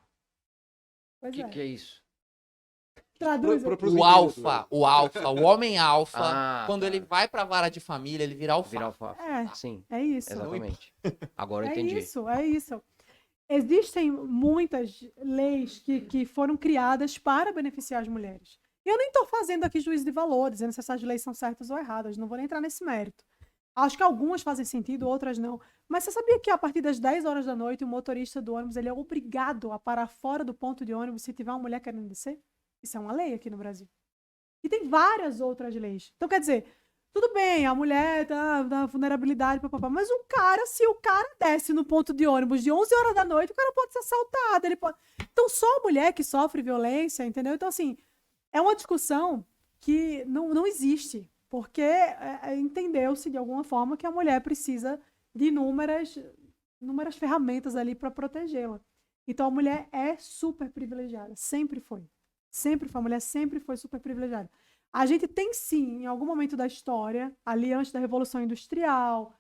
Pois O é. que é isso? Traduz. Pros O alfa, o homem alfa, Ah, quando tá. ele vai pra vara de família, ele vira alfafa. Virar alfafa. É, Sim, é isso. exatamente. Agora eu É entendi. isso, é isso. Existem muitas leis que foram criadas para beneficiar as mulheres. E eu nem estou fazendo aqui juízo de valor, dizendo se essas leis são certas ou erradas. Não vou nem entrar nesse mérito. Acho que algumas fazem sentido, outras não. Mas você sabia que a partir das 10 horas da noite, o motorista do ônibus ele é obrigado a parar fora do ponto de ônibus se tiver uma mulher querendo descer? Isso é uma lei aqui no Brasil. E tem várias outras leis. Então, quer dizer, tudo bem, a mulher da vulnerabilidade, papapá, mas se o cara desce no ponto de ônibus de 11 horas da noite, o cara pode ser assaltado. Ele pode... Então, só a mulher que sofre violência, entendeu? Então, assim, é uma discussão que não existe, porque entendeu-se de alguma forma que a mulher precisa de inúmeras ferramentas ali para protegê-la. Então, a mulher é super privilegiada, sempre foi. Sempre foi, a mulher sempre foi super privilegiada. A gente tem sim, em algum momento da história, ali antes da Revolução Industrial,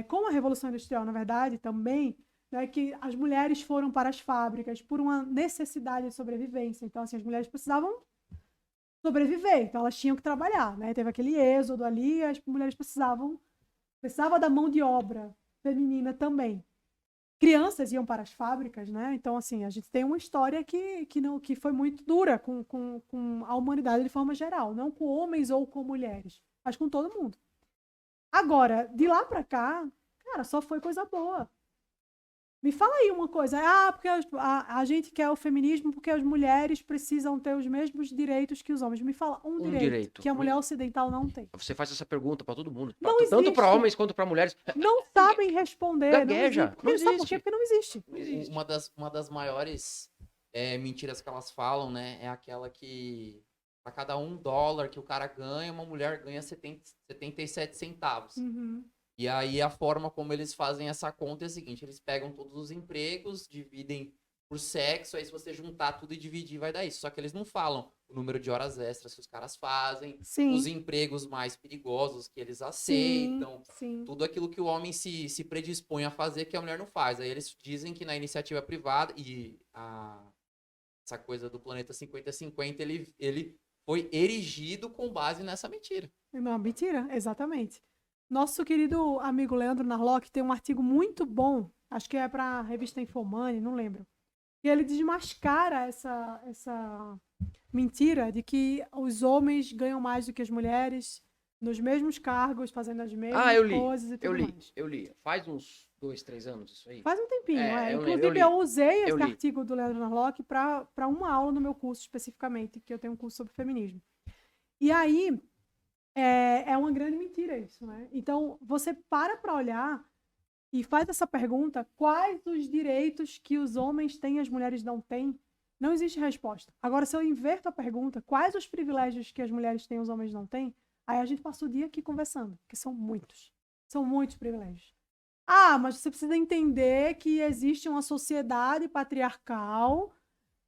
com a Revolução Industrial, na verdade, também, né, que as mulheres foram para as fábricas por uma necessidade de sobrevivência. Então, assim, as mulheres precisavam sobreviver, então elas tinham que trabalhar, né? Teve aquele êxodo ali, as mulheres precisavam da mão de obra feminina também. Crianças iam para as fábricas, né? Então, assim, a gente tem uma história que foi muito dura com a humanidade de forma geral. Não com homens ou com mulheres, mas com todo mundo. Agora, de lá para cá, cara, só foi coisa boa. Me fala aí uma coisa. Porque a gente quer o feminismo porque as mulheres precisam ter os mesmos direitos que os homens. Me fala um direito que a mulher ocidental não tem. Você faz essa pergunta pra todo mundo. Não Tanto existe. pra homens quanto pra mulheres. Não sabem responder. Gagueja. Não existe. Não Sabe por quê? existe. Porque não existe. Não existe. Uma das maiores mentiras que elas falam, né, é aquela que a cada $1 que o cara ganha, uma mulher ganha 77 centavos. Uhum. E aí a forma como eles fazem essa conta é a seguinte, eles pegam todos os empregos, dividem por sexo, aí se você juntar tudo e dividir vai dar isso. Só que eles não falam o número de horas extras que os caras fazem, Sim. os empregos mais perigosos que eles aceitam, Sim. tudo aquilo que o homem se predispõe a fazer que a mulher não faz. Aí eles dizem que na iniciativa privada e essa coisa do planeta 50-50, ele foi erigido com base nessa mentira. Não, mentira, exatamente. Nosso querido amigo Leandro Narlock tem um artigo muito bom, acho que é para a revista Infomani, não lembro. E ele desmascara essa mentira de que os homens ganham mais do que as mulheres nos mesmos cargos, fazendo as mesmas coisas e tudo mais. Eu li. Faz uns 2, 3 anos isso aí. Faz um tempinho, eu Inclusive, eu usei esse li. artigo do Leandro Narlock para uma aula no meu curso especificamente, que eu tenho um curso sobre feminismo. E aí, é uma grande mentira isso, né? Então, você para olhar e faz essa pergunta, quais os direitos que os homens têm e as mulheres não têm? Não existe resposta. Agora, se eu inverto a pergunta, quais os privilégios que as mulheres têm e os homens não têm? Aí a gente passa o dia aqui conversando, porque são muitos. São muitos privilégios. Mas você precisa entender que existe uma sociedade patriarcal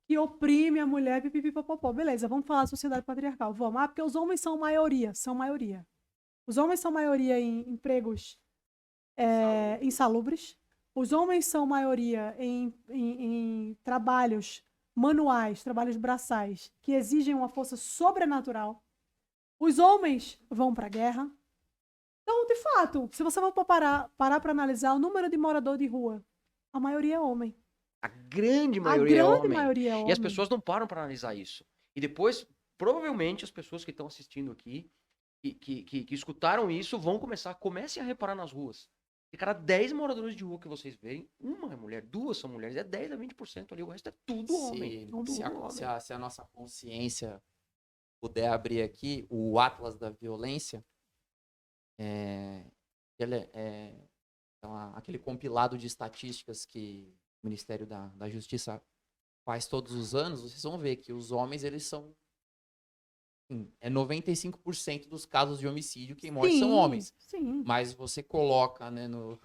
que oprime a mulher, pipipipopopó. Beleza, vamos falar de sociedade patriarcal. Vamos. Porque os homens são maioria. Os homens são maioria em empregos insalubres. Os homens são maioria em trabalhos manuais, trabalhos braçais, que exigem uma força sobrenatural. Os homens vão para a guerra. Então, de fato, se você for parar para analisar o número de morador de rua, a maioria é homem. A grande maioria é homem. Maioria é homem. E as pessoas não param para analisar isso. E depois, provavelmente, as pessoas que estão assistindo aqui, que escutaram isso, comecem a reparar nas ruas. De cada 10 moradores de rua que vocês verem, uma é mulher, 2 são mulheres, é 10 a 20% ali, o resto é tudo homem. Se a nossa consciência puder abrir aqui, o Atlas da Violência, aquele compilado de estatísticas que o Ministério da Justiça faz todos os anos, vocês vão ver que os homens, eles são 95% dos casos de homicídio, quem morre são homens. Sim. Mas você coloca, né, no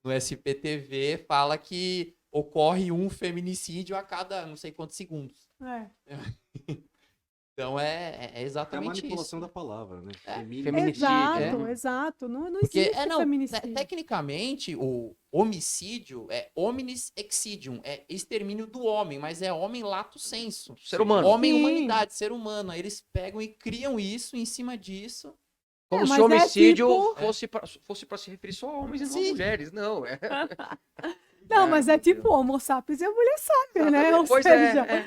SPTV, fala que ocorre um feminicídio a cada não sei quantos segundos. Então é É a exatamente manipulação isso. da palavra, né? Feminicídio, Exato, é. exato. Não Porque, existe não, feminicídio. tecnicamente, o homicídio é hominis excidium, é extermínio do homem, mas é homem lato sensu. Ser humano. Homem, Sim. humanidade, ser humano. Aí eles pegam e criam isso em cima disso. Como se mas é homicídio tipo- fosse pra se referir só a homens e não a Sim. mulheres. Não, Não, Ai, mas meu é tipo Deus. Homo sapiens e a mulher sábia, né? Ou Pois seja, é.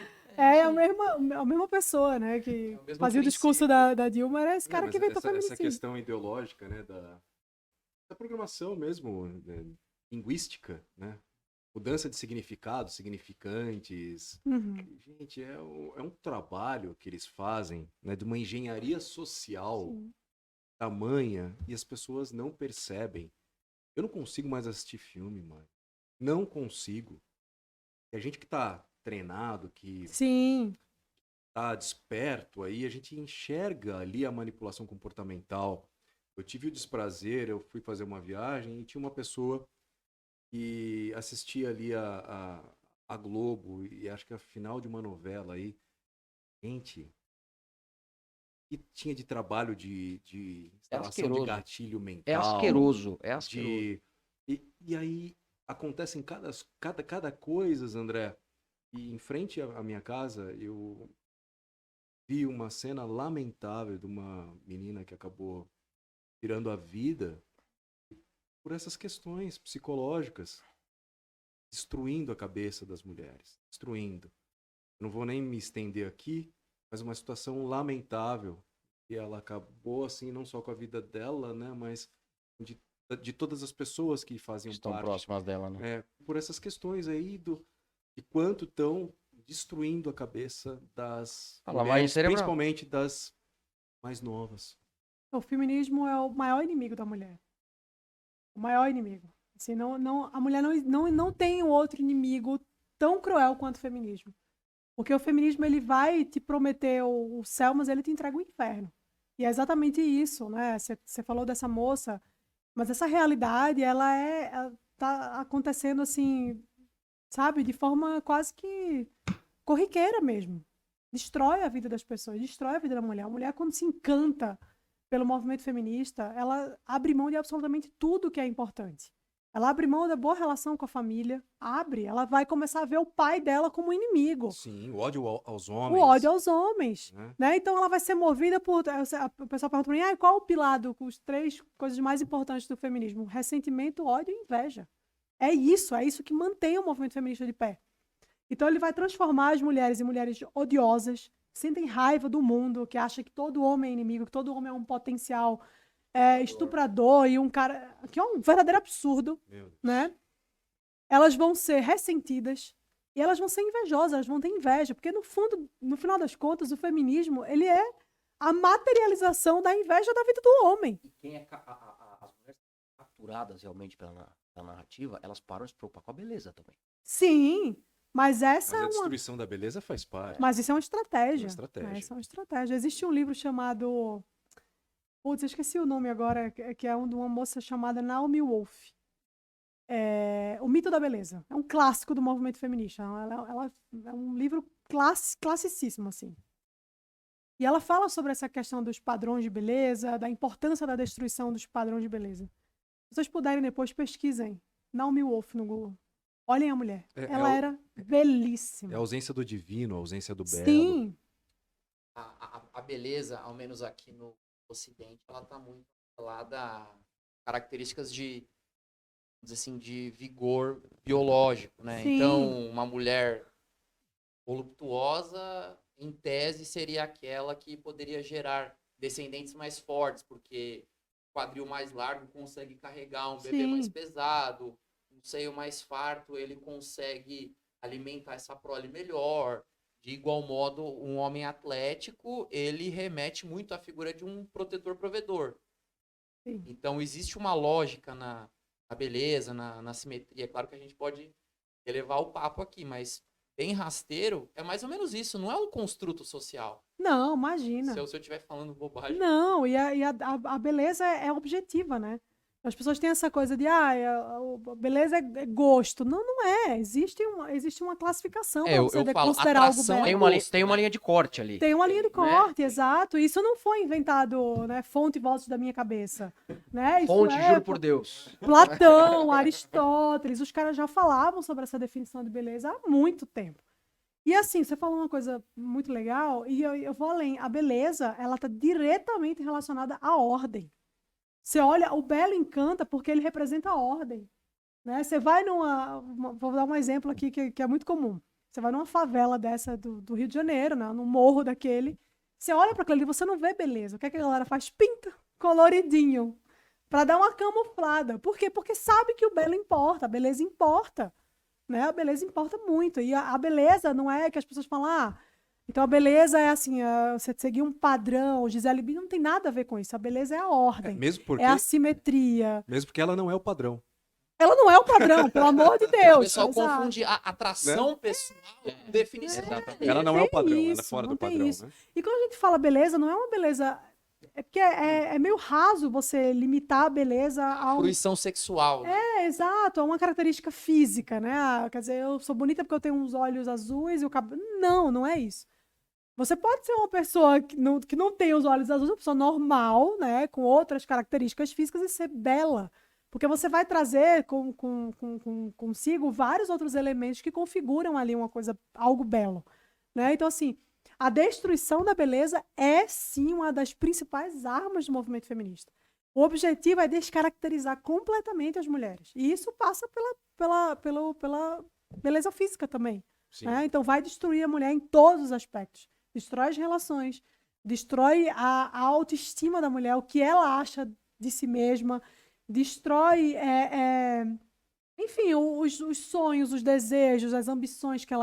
a mesma pessoa, né? Que É o mesmo fazia o discurso princípio. da Dilma, era esse cara Mas que inventou o essa feminicídio. questão ideológica, né, da programação mesmo, né, linguística, né? Mudança de significado, significantes. Uhum. Gente, é um trabalho que eles fazem, né, de uma engenharia social Sim. tamanha e as pessoas não percebem. Eu não consigo mais assistir filme, mano. Não consigo. E a gente que tá treinado, que Sim. tá desperto aí, a gente enxerga ali a manipulação comportamental. Eu tive o desprazer, eu fui fazer uma viagem e tinha uma pessoa que assistia ali a Globo e acho que a final de uma novela aí. Gente, que tinha de trabalho de instalação de asqueroso. gatilho mental. É asqueroso. É asqueroso. E aí acontecem cada coisa, André. E em frente à minha casa, eu vi uma cena lamentável de uma menina que acabou tirando a vida por essas questões psicológicas, destruindo a cabeça das mulheres, destruindo. Eu não vou nem me estender aqui, mas uma situação lamentável. E ela acabou, assim, não só com a vida dela, né, mas de todas as pessoas que faziam Estão parte. próximas dela, né? Por essas questões aí de quanto estão destruindo a cabeça das Lavagem mulheres, cerebral. principalmente das mais novas. O feminismo é o maior inimigo da mulher. O maior inimigo. Assim, a mulher não tem outro inimigo tão cruel quanto o feminismo. Porque o feminismo ele vai te prometer o céu, mas ele te entrega o inferno. E é exatamente isso, né? Você falou dessa moça, mas essa realidade, ela tá acontecendo assim, sabe? De forma quase que corriqueira mesmo. Destrói a vida das pessoas, destrói a vida da mulher. A mulher, quando se encanta pelo movimento feminista, ela abre mão de absolutamente tudo que é importante. Ela abre mão da boa relação com a família, ela vai começar a ver o pai dela como inimigo. Sim, o ódio aos O homens. ódio aos homens. Né? Né? Então ela vai ser movida por. O pessoal pergunta pra mim, qual o pilar os 3 coisas mais importantes do feminismo? Ressentimento, ódio e inveja. É isso que mantém o movimento feminista de pé. Então ele vai transformar as mulheres em mulheres odiosas, que sentem raiva do mundo, que acham que todo homem é inimigo, que todo homem é um potencial estuprador e um cara. Que é um verdadeiro absurdo. Meu Deus. Né? Elas vão ser ressentidas e elas vão ser invejosas, elas vão ter inveja, porque no fundo, no final das contas, o feminismo, ele é a materialização da inveja da vida do homem. E quem as mulheres capturadas realmente pela narrativa, elas param de se preocupar com a beleza também. Sim, mas essa Mas é a uma... destruição da beleza faz parte. Mas isso é uma estratégia. Uma estratégia. Né? Isso é uma estratégia. Existe um livro chamado... Putz, eu esqueci o nome agora, que é de uma moça chamada Naomi Wolf. O Mito da Beleza. É um clássico do movimento feminista. Ela é um livro classicíssimo, assim. E ela fala sobre essa questão dos padrões de beleza, da importância da destruição dos padrões de beleza. Se vocês puderem depois, pesquisem. Naomi Wolf no Google. Olhem a mulher. Ela era belíssima. É a ausência do divino, a ausência do belo. Sim. A beleza, ao menos aqui no Ocidente, ela tá muito atrelada a características de, vamos dizer assim, de vigor biológico, né? Sim. Então, uma mulher voluptuosa, em tese, seria aquela que poderia gerar descendentes mais fortes, porque o quadril mais largo consegue carregar um bebê Sim. mais pesado, um seio mais farto, ele consegue alimentar essa prole melhor. De igual modo, um homem atlético, ele remete muito à figura de um protetor-provedor. Sim. Então, existe uma lógica na beleza, na simetria. É claro que a gente pode elevar o papo aqui, mas bem rasteiro, é mais ou menos isso. Não é um construto social. Não, imagina. Se eu estiver falando bobagem. Não, e a beleza é objetiva, né? As pessoas têm essa coisa de, beleza é gosto. Não, não é. Existe uma classificação para você eu falo, considerar algo atração belo. Tem uma linha de corte ali. Tem uma linha de né? corte, exato. Isso não foi inventado, né, fonte e vozes da minha cabeça. Né? Isso Fonte, é juro por Deus. Platão, Aristóteles, os caras já falavam sobre essa definição de beleza há muito tempo. E assim, você falou uma coisa muito legal, e eu vou além. A beleza, ela está diretamente relacionada à ordem. Você olha, o belo encanta porque ele representa a ordem. Né? Você vai vou dar um exemplo aqui que é muito comum. Você vai numa favela dessa do Rio de Janeiro, né? Num morro daquele. Você olha para aquilo ali, você não vê beleza. O que é que a galera faz? Pinta, coloridinho, para dar uma camuflada. Por quê? Porque sabe que o belo importa, a beleza importa. Né? A beleza importa muito. E a beleza não é que as pessoas falam, então a beleza é assim, você seguir um padrão, Gisele Bündchen não tem nada a ver com isso. A beleza é a ordem, Mesmo porque, é a simetria. mesmo porque ela não é o padrão. Ela não é o padrão, pelo amor de Deus. O pessoal Exato. confunde a atração pessoal com definição. Ela não é o padrão, ela é isso, fora não do tem padrão. isso. Né? E quando a gente fala beleza, não é uma beleza... É porque é meio raso você limitar a beleza a um... Fruição sexual. exato, a uma característica física, né? Quer dizer, eu sou bonita porque eu tenho uns olhos azuis e o cabelo... Não, não é isso. Você pode ser uma pessoa que não tem os olhos azuis, uma pessoa normal, né? Com outras características físicas e ser bela. Porque você vai trazer consigo vários outros elementos que configuram ali uma coisa, algo belo. Né? Então, assim, a destruição da beleza é, sim, uma das principais armas do movimento feminista. O objetivo é descaracterizar completamente as mulheres. E isso passa pela beleza física também. Né? Então, vai destruir a mulher em todos os aspectos. Destrói as relações, destrói a autoestima da mulher, o que ela acha de si mesma, destrói, enfim, os sonhos, os desejos, as ambições que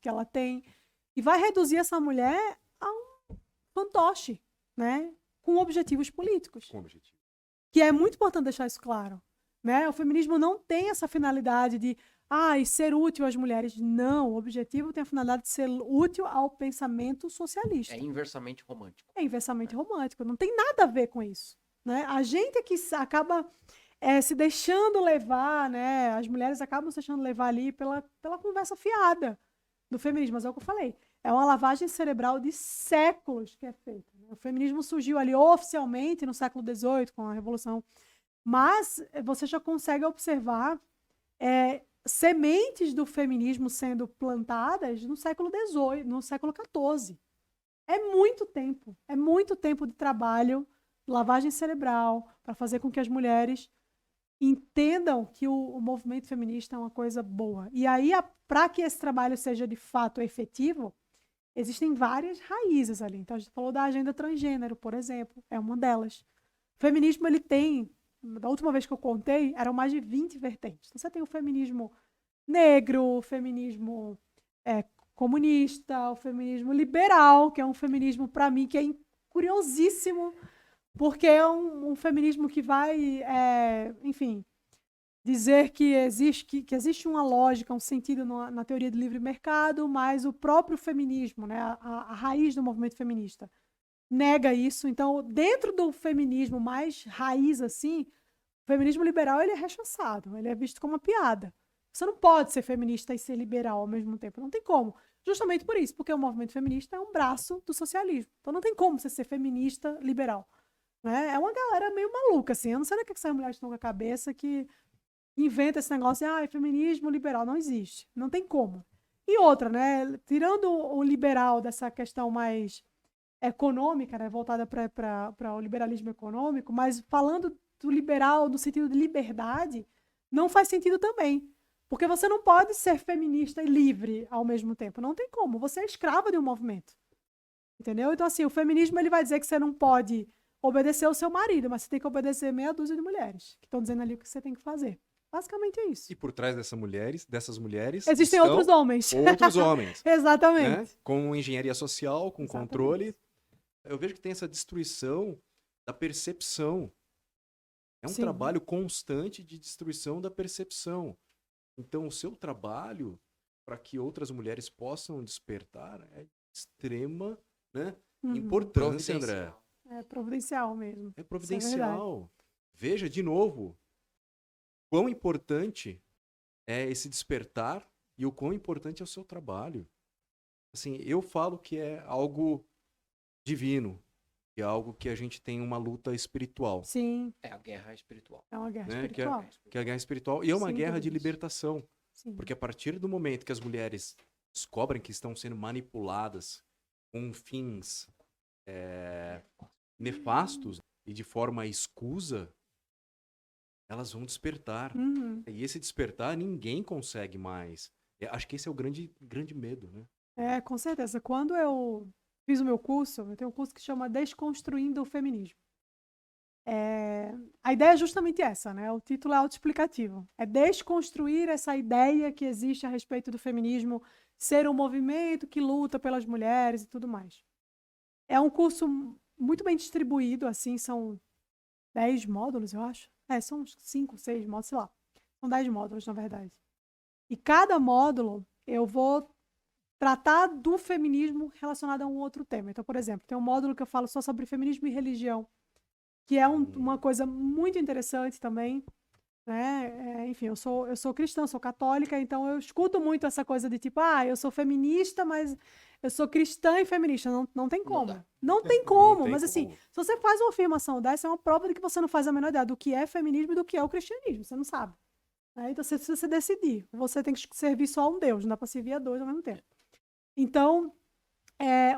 ela tem, e vai reduzir essa mulher a um fantoche, né? Com objetivos políticos. Com objetivo. Que é muito importante deixar isso claro. Né? O feminismo não tem essa finalidade de ser útil às mulheres. Não, o objetivo tem a finalidade de ser útil ao pensamento socialista. É inversamente romântico. É inversamente romântico, não tem nada a ver com isso. Né? A gente é que acaba se deixando levar, né? As mulheres acabam se deixando levar ali pela conversa fiada do feminismo, mas é o que eu falei. É uma lavagem cerebral de séculos que é feita. Né? O feminismo surgiu ali oficialmente no século XVIII, com a Revolução, mas você já consegue observar sementes do feminismo sendo plantadas no século XVIII, no século XIV. É muito tempo de trabalho, lavagem cerebral, para fazer com que as mulheres entendam que o movimento feminista é uma coisa boa. E aí, para que esse trabalho seja de fato efetivo, existem várias raízes ali. Então, a gente falou da agenda transgênero, por exemplo, é uma delas. O feminismo, ele tem, da última vez que eu contei, eram mais de 20 vertentes. Então, você tem o feminismo negro, o feminismo comunista, o feminismo liberal, que é um feminismo, para mim, que é curiosíssimo, porque é um feminismo que vai, enfim, dizer que existe uma lógica, um sentido na teoria do livre mercado, mas o próprio feminismo, né, a raiz do movimento feminista, nega isso. Então, dentro do feminismo mais raiz, assim, o feminismo liberal ele é rechaçado, ele é visto como uma piada. Você não pode ser feminista e ser liberal ao mesmo tempo, não tem como. Justamente por isso, porque o movimento feminista é um braço do socialismo. Então, não tem como você ser feminista liberal. Né? É uma galera meio maluca, assim. Eu não sei o que essas mulheres estão com a cabeça que inventa esse negócio de feminismo liberal. Não existe. Não tem como. E outra, né? Tirando o liberal dessa questão mais econômica, né? Voltada para o liberalismo econômico, mas falando do liberal no sentido de liberdade, não faz sentido também. Porque você não pode ser feminista e livre ao mesmo tempo. Não tem como. Você é escrava de um movimento. Entendeu? Então, assim, o feminismo ele vai dizer que você não pode obedecer ao seu marido, mas você tem que obedecer meia dúzia de mulheres que estão dizendo ali o que você tem que fazer. Basicamente é isso. E por trás dessas mulheres existem outros homens. Outros homens. Exatamente. Né? Com engenharia social, com Exatamente. controle. Eu vejo que tem essa destruição da percepção. É um Sim. trabalho constante de destruição da percepção. Então, o seu trabalho, para que outras mulheres possam despertar, é de extrema, né, importância, André. É providencial mesmo. É providencial. Veja, de novo, quão importante é esse despertar e o quão importante é o seu trabalho. Assim, eu falo que é algo divino, que é algo que a gente tem uma luta espiritual, Sim, É a guerra espiritual. é uma guerra né? espiritual. Que é a guerra espiritual e é uma Sem guerra de dúvidas. libertação. Sim. Porque a partir do momento que as mulheres descobrem que estão sendo manipuladas com fins nefastos e de forma escusa, elas vão despertar. Uhum. E esse despertar ninguém consegue mais. Acho que esse é o grande medo, né? É, com certeza. Quando eu fiz o meu curso, eu tenho um curso que chama Desconstruindo o Feminismo. A ideia é justamente essa, né? O título é autoexplicativo. É desconstruir essa ideia que existe a respeito do feminismo ser um movimento que luta pelas mulheres e tudo mais. É um curso muito bem distribuído, assim, são 10 módulos, eu acho. São uns 5, 6 módulos, sei lá. São 10 módulos, na verdade. E cada módulo eu vou tratar do feminismo relacionado a um outro tema. Então, por exemplo, tem um módulo que eu falo só sobre feminismo e religião, que é uma coisa muito interessante também, né? Enfim, eu sou cristã, sou católica, então eu escuto muito essa coisa de tipo, eu sou feminista, mas eu sou cristã e feminista. Não tem como. dá. Não tem como. tem Mas assim, como. se você faz uma afirmação dessa, é uma prova de que você não faz a menor ideia do que é feminismo e do que é o cristianismo. Você não sabe. Então, se você decidir, você tem que servir só a um Deus, não dá para servir a dois ao mesmo tempo. Então,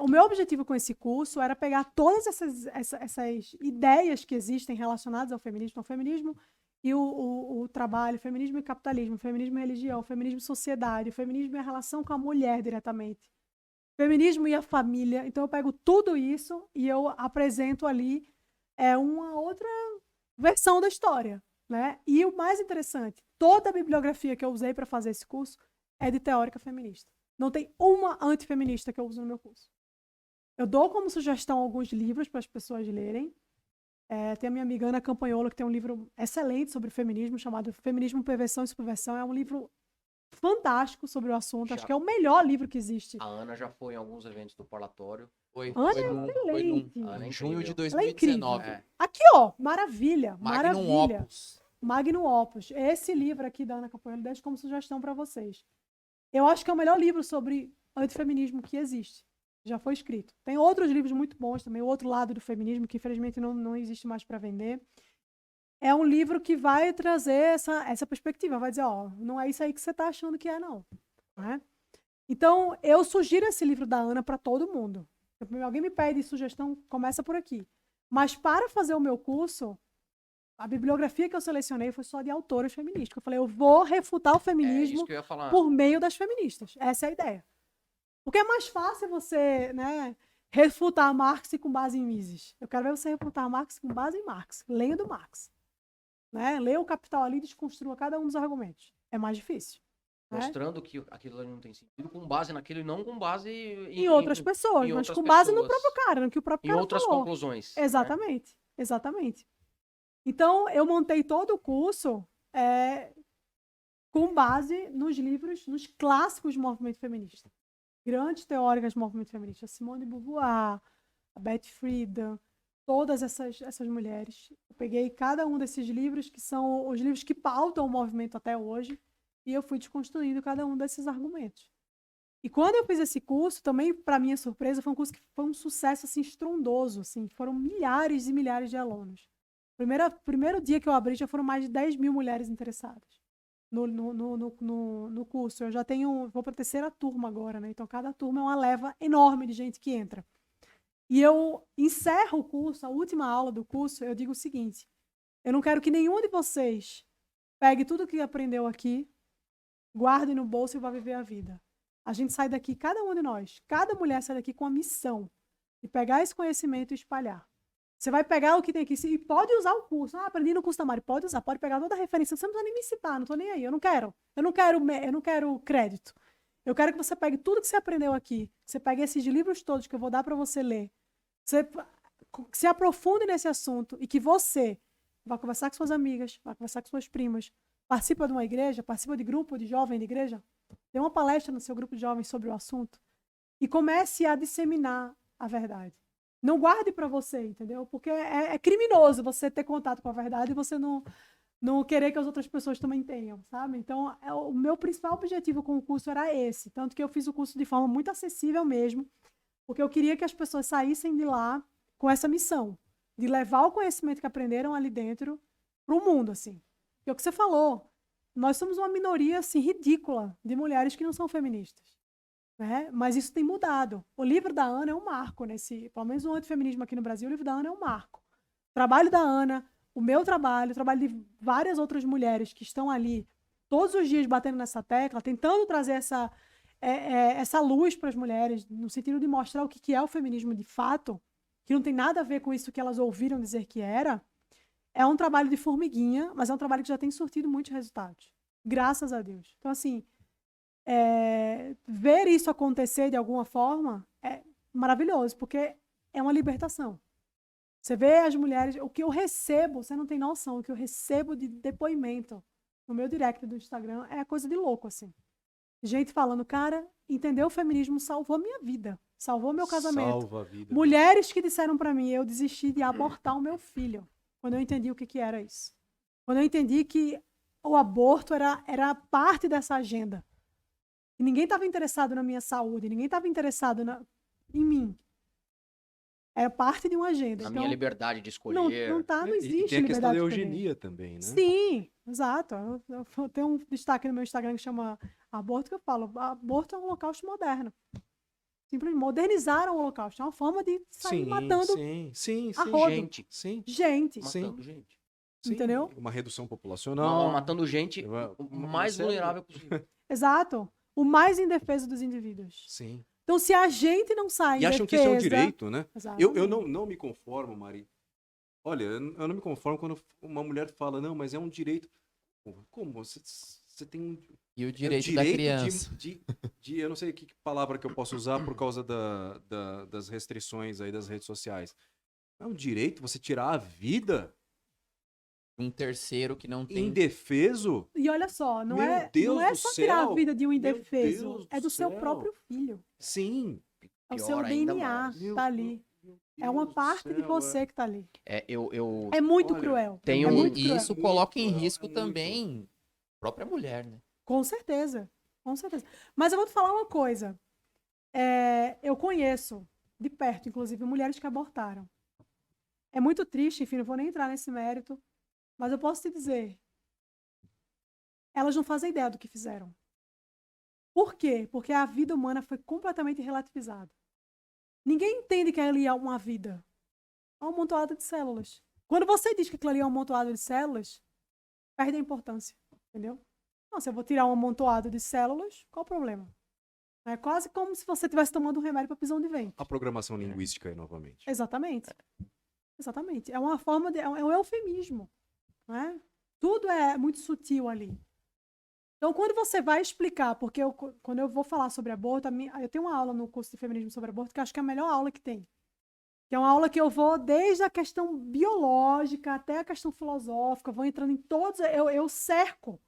o meu objetivo com esse curso era pegar todas essas ideias que existem relacionadas ao feminismo e o trabalho, feminismo e capitalismo, feminismo e religião, feminismo e sociedade, feminismo e a relação com a mulher diretamente, feminismo e a família. Então eu pego tudo isso e eu apresento ali uma outra versão da história, né? E o mais interessante, toda a bibliografia que eu usei para fazer esse curso é de teórica feminista. Não tem uma antifeminista que eu uso no meu curso. Eu dou como sugestão alguns livros para as pessoas lerem. Tem a minha amiga Ana Campanholo, que tem um livro excelente sobre feminismo, chamado Feminismo, Perversão e Subversão. É um livro fantástico sobre o assunto. Acho que é o melhor livro que existe. A Ana já foi em alguns eventos do parlatório. Foi Ana num- Ana é em junho de incrível. Ela é incrível. 2019. É. Aqui, ó, maravilha. Magnum maravilha. Opus. Magnum Opus. Esse livro aqui da Ana Campanholo deixo como sugestão para vocês. Eu acho que é o melhor livro sobre antifeminismo que existe. Já foi escrito. Tem outros livros muito bons também, o outro lado do feminismo, que infelizmente não existe mais para vender. É um livro que vai trazer essa perspectiva, vai dizer, não é isso aí que você está achando que é, não. Né? Então, eu sugiro esse livro da Ana para todo mundo. Se alguém me pede sugestão, começa por aqui. Mas para fazer o meu curso, a bibliografia que eu selecionei foi só de autoras feministas. Eu falei, eu vou refutar o É feminismo isso que eu ia falar. por meio das feministas. Essa é a ideia. Porque é mais fácil você, né, refutar Marx com base em Mises. Eu quero ver você refutar Marx com base em Marx. Leia do Marx. Né? Leia o Capital ali e desconstrua cada um dos argumentos. É mais difícil. Né? Mostrando que aquilo ali não tem sentido com base naquilo e não com base Em outras pessoas, em mas outras com base no pessoas. próprio cara, no que o próprio Em cara outras falou. conclusões. né? Exatamente, exatamente. Então, eu montei todo o curso com base nos livros, nos clássicos do movimento feminista. Grandes teóricas do movimento feminista. Simone de Beauvoir, a Betty Friedan, todas essas mulheres. Eu peguei cada um desses livros, que são os livros que pautam o movimento até hoje, e eu fui desconstruindo cada um desses argumentos. E quando eu fiz esse curso, também, para minha surpresa, foi um curso que foi um sucesso assim, estrondoso. Assim, foram milhares e milhares de alunos. Primeiro dia que eu abri, já foram mais de 10 mil mulheres interessadas no curso. Eu já vou para a terceira turma agora, né? Então, cada turma é uma leva enorme de gente que entra. E eu encerro o curso, a última aula do curso, eu digo o seguinte: eu não quero que nenhum de vocês pegue tudo que aprendeu aqui, guarde no bolso e vá viver a vida. A gente sai daqui, cada um de nós, cada mulher sai daqui com a missão de pegar esse conhecimento e espalhar. Você vai pegar o que tem aqui e pode usar o curso. Aprendi no curso da Mari, pode usar, pode pegar toda a referência. Você não precisa nem me citar, não estou nem aí. Eu não quero crédito. Eu quero que você pegue tudo que você aprendeu aqui. Você pegue esses livros todos que eu vou dar para você ler. Você se aprofunde nesse assunto e que você vai conversar com suas amigas, vai conversar com suas primas, participa de uma igreja, participa de grupo de jovem de igreja, dê uma palestra no seu grupo de jovens sobre o assunto e comece a disseminar a verdade. Não guarde para você, entendeu? Porque é criminoso você ter contato com a verdade e você não não querer que as outras pessoas também tenham, sabe? Então, o meu principal objetivo com o curso era esse. Tanto que eu fiz o curso de forma muito acessível mesmo, porque eu queria que as pessoas saíssem de lá com essa missão, de levar o conhecimento que aprenderam ali dentro para o mundo, assim. E é o que você falou, nós somos uma minoria, assim, ridícula de mulheres que não são feministas, né? Mas isso tem mudado. O livro da Ana é um marco pelo menos no antifeminismo aqui no Brasil, o livro da Ana é um marco. O trabalho da Ana, o meu trabalho, o trabalho de várias outras mulheres que estão ali todos os dias batendo nessa tecla, tentando trazer essa luz para as mulheres, no sentido de mostrar o que é o feminismo de fato, que não tem nada a ver com isso que elas ouviram dizer que era, é um trabalho de formiguinha, mas é um trabalho que já tem surtido muitos resultados. Graças a Deus. Então, assim, ver isso acontecer de alguma forma é maravilhoso, porque é uma libertação. Você vê as mulheres, o que eu recebo, você não tem noção, o que eu recebo de depoimento no meu direct do Instagram é coisa de louco, assim. Gente falando, cara, entender o feminismo salvou minha vida, salvou meu casamento. Salva a vida. Mulheres que disseram pra mim, eu desisti de abortar o meu filho, quando eu entendi o que era isso. Quando eu entendi que o aborto era parte dessa agenda. E ninguém estava interessado na minha saúde, ninguém estava interessado em mim. Era parte de uma agenda. A Então, minha liberdade de escolher. não E existe tem a questão liberdade da de escolher. eugenia também, né? Sim, exato. Eu tenho um destaque no meu Instagram que chama Aborto, que eu falo, aborto é um holocausto moderno. Simplesmente modernizaram o holocausto. É uma forma de sair matando sim, a rodo. Gente. Gente. Matando gente. Sim, Entendeu? uma redução populacional. Matando gente o mais vulnerável possível. Exato. O mais indefeso dos indivíduos. Sim. Então, se a gente não sai E acham que isso é um indefesa- direito, né? Exatamente. Eu não me conformo, Mari. Olha, eu não me conformo quando uma mulher fala, não, mas é um direito. Como? Você tem um E o é o direito da criança. eu não sei que palavra que eu posso usar por causa das restrições aí das redes sociais. É um direito você tirar a vida Um terceiro que não tem. indefeso? E olha só, não Meu é Deus só do tirar a céu. vida de um Meu indefeso. Deus É do do seu céu. próprio filho. Sim. É o Pior seu ainda DNA mais. que tá ali. É uma parte de você que tá ali. Eu É muito Olha, cruel. tenho É um- muito E cruel. isso coloca em risco também a própria mulher, né? Com certeza. Com certeza. Mas eu vou te falar uma coisa. Eu conheço, de perto, inclusive, mulheres que abortaram. É muito triste, enfim, não vou nem entrar nesse mérito. Mas eu posso te dizer. Elas não fazem ideia do que fizeram. Por quê? Porque a vida humana foi completamente relativizada. Ninguém entende que ali é uma vida. É um amontoado de células. Quando você diz que aquilo ali é um amontoado de células, perde a importância. Entendeu? Não, se eu vou tirar um amontoado de células, qual o problema? É quase como se você estivesse tomando um remédio para prisão de ventre. A programação linguística aí novamente. Exatamente. Exatamente. É uma forma de. É um eufemismo. Né? Tudo é muito sutil ali. Então, quando você vai explicar, porque quando eu vou falar sobre aborto, eu tenho uma aula no curso de feminismo sobre aborto que eu acho que é a melhor aula que tem. Que é uma aula que eu vou desde a questão biológica até a questão filosófica, vou entrando em todos, eu cerco.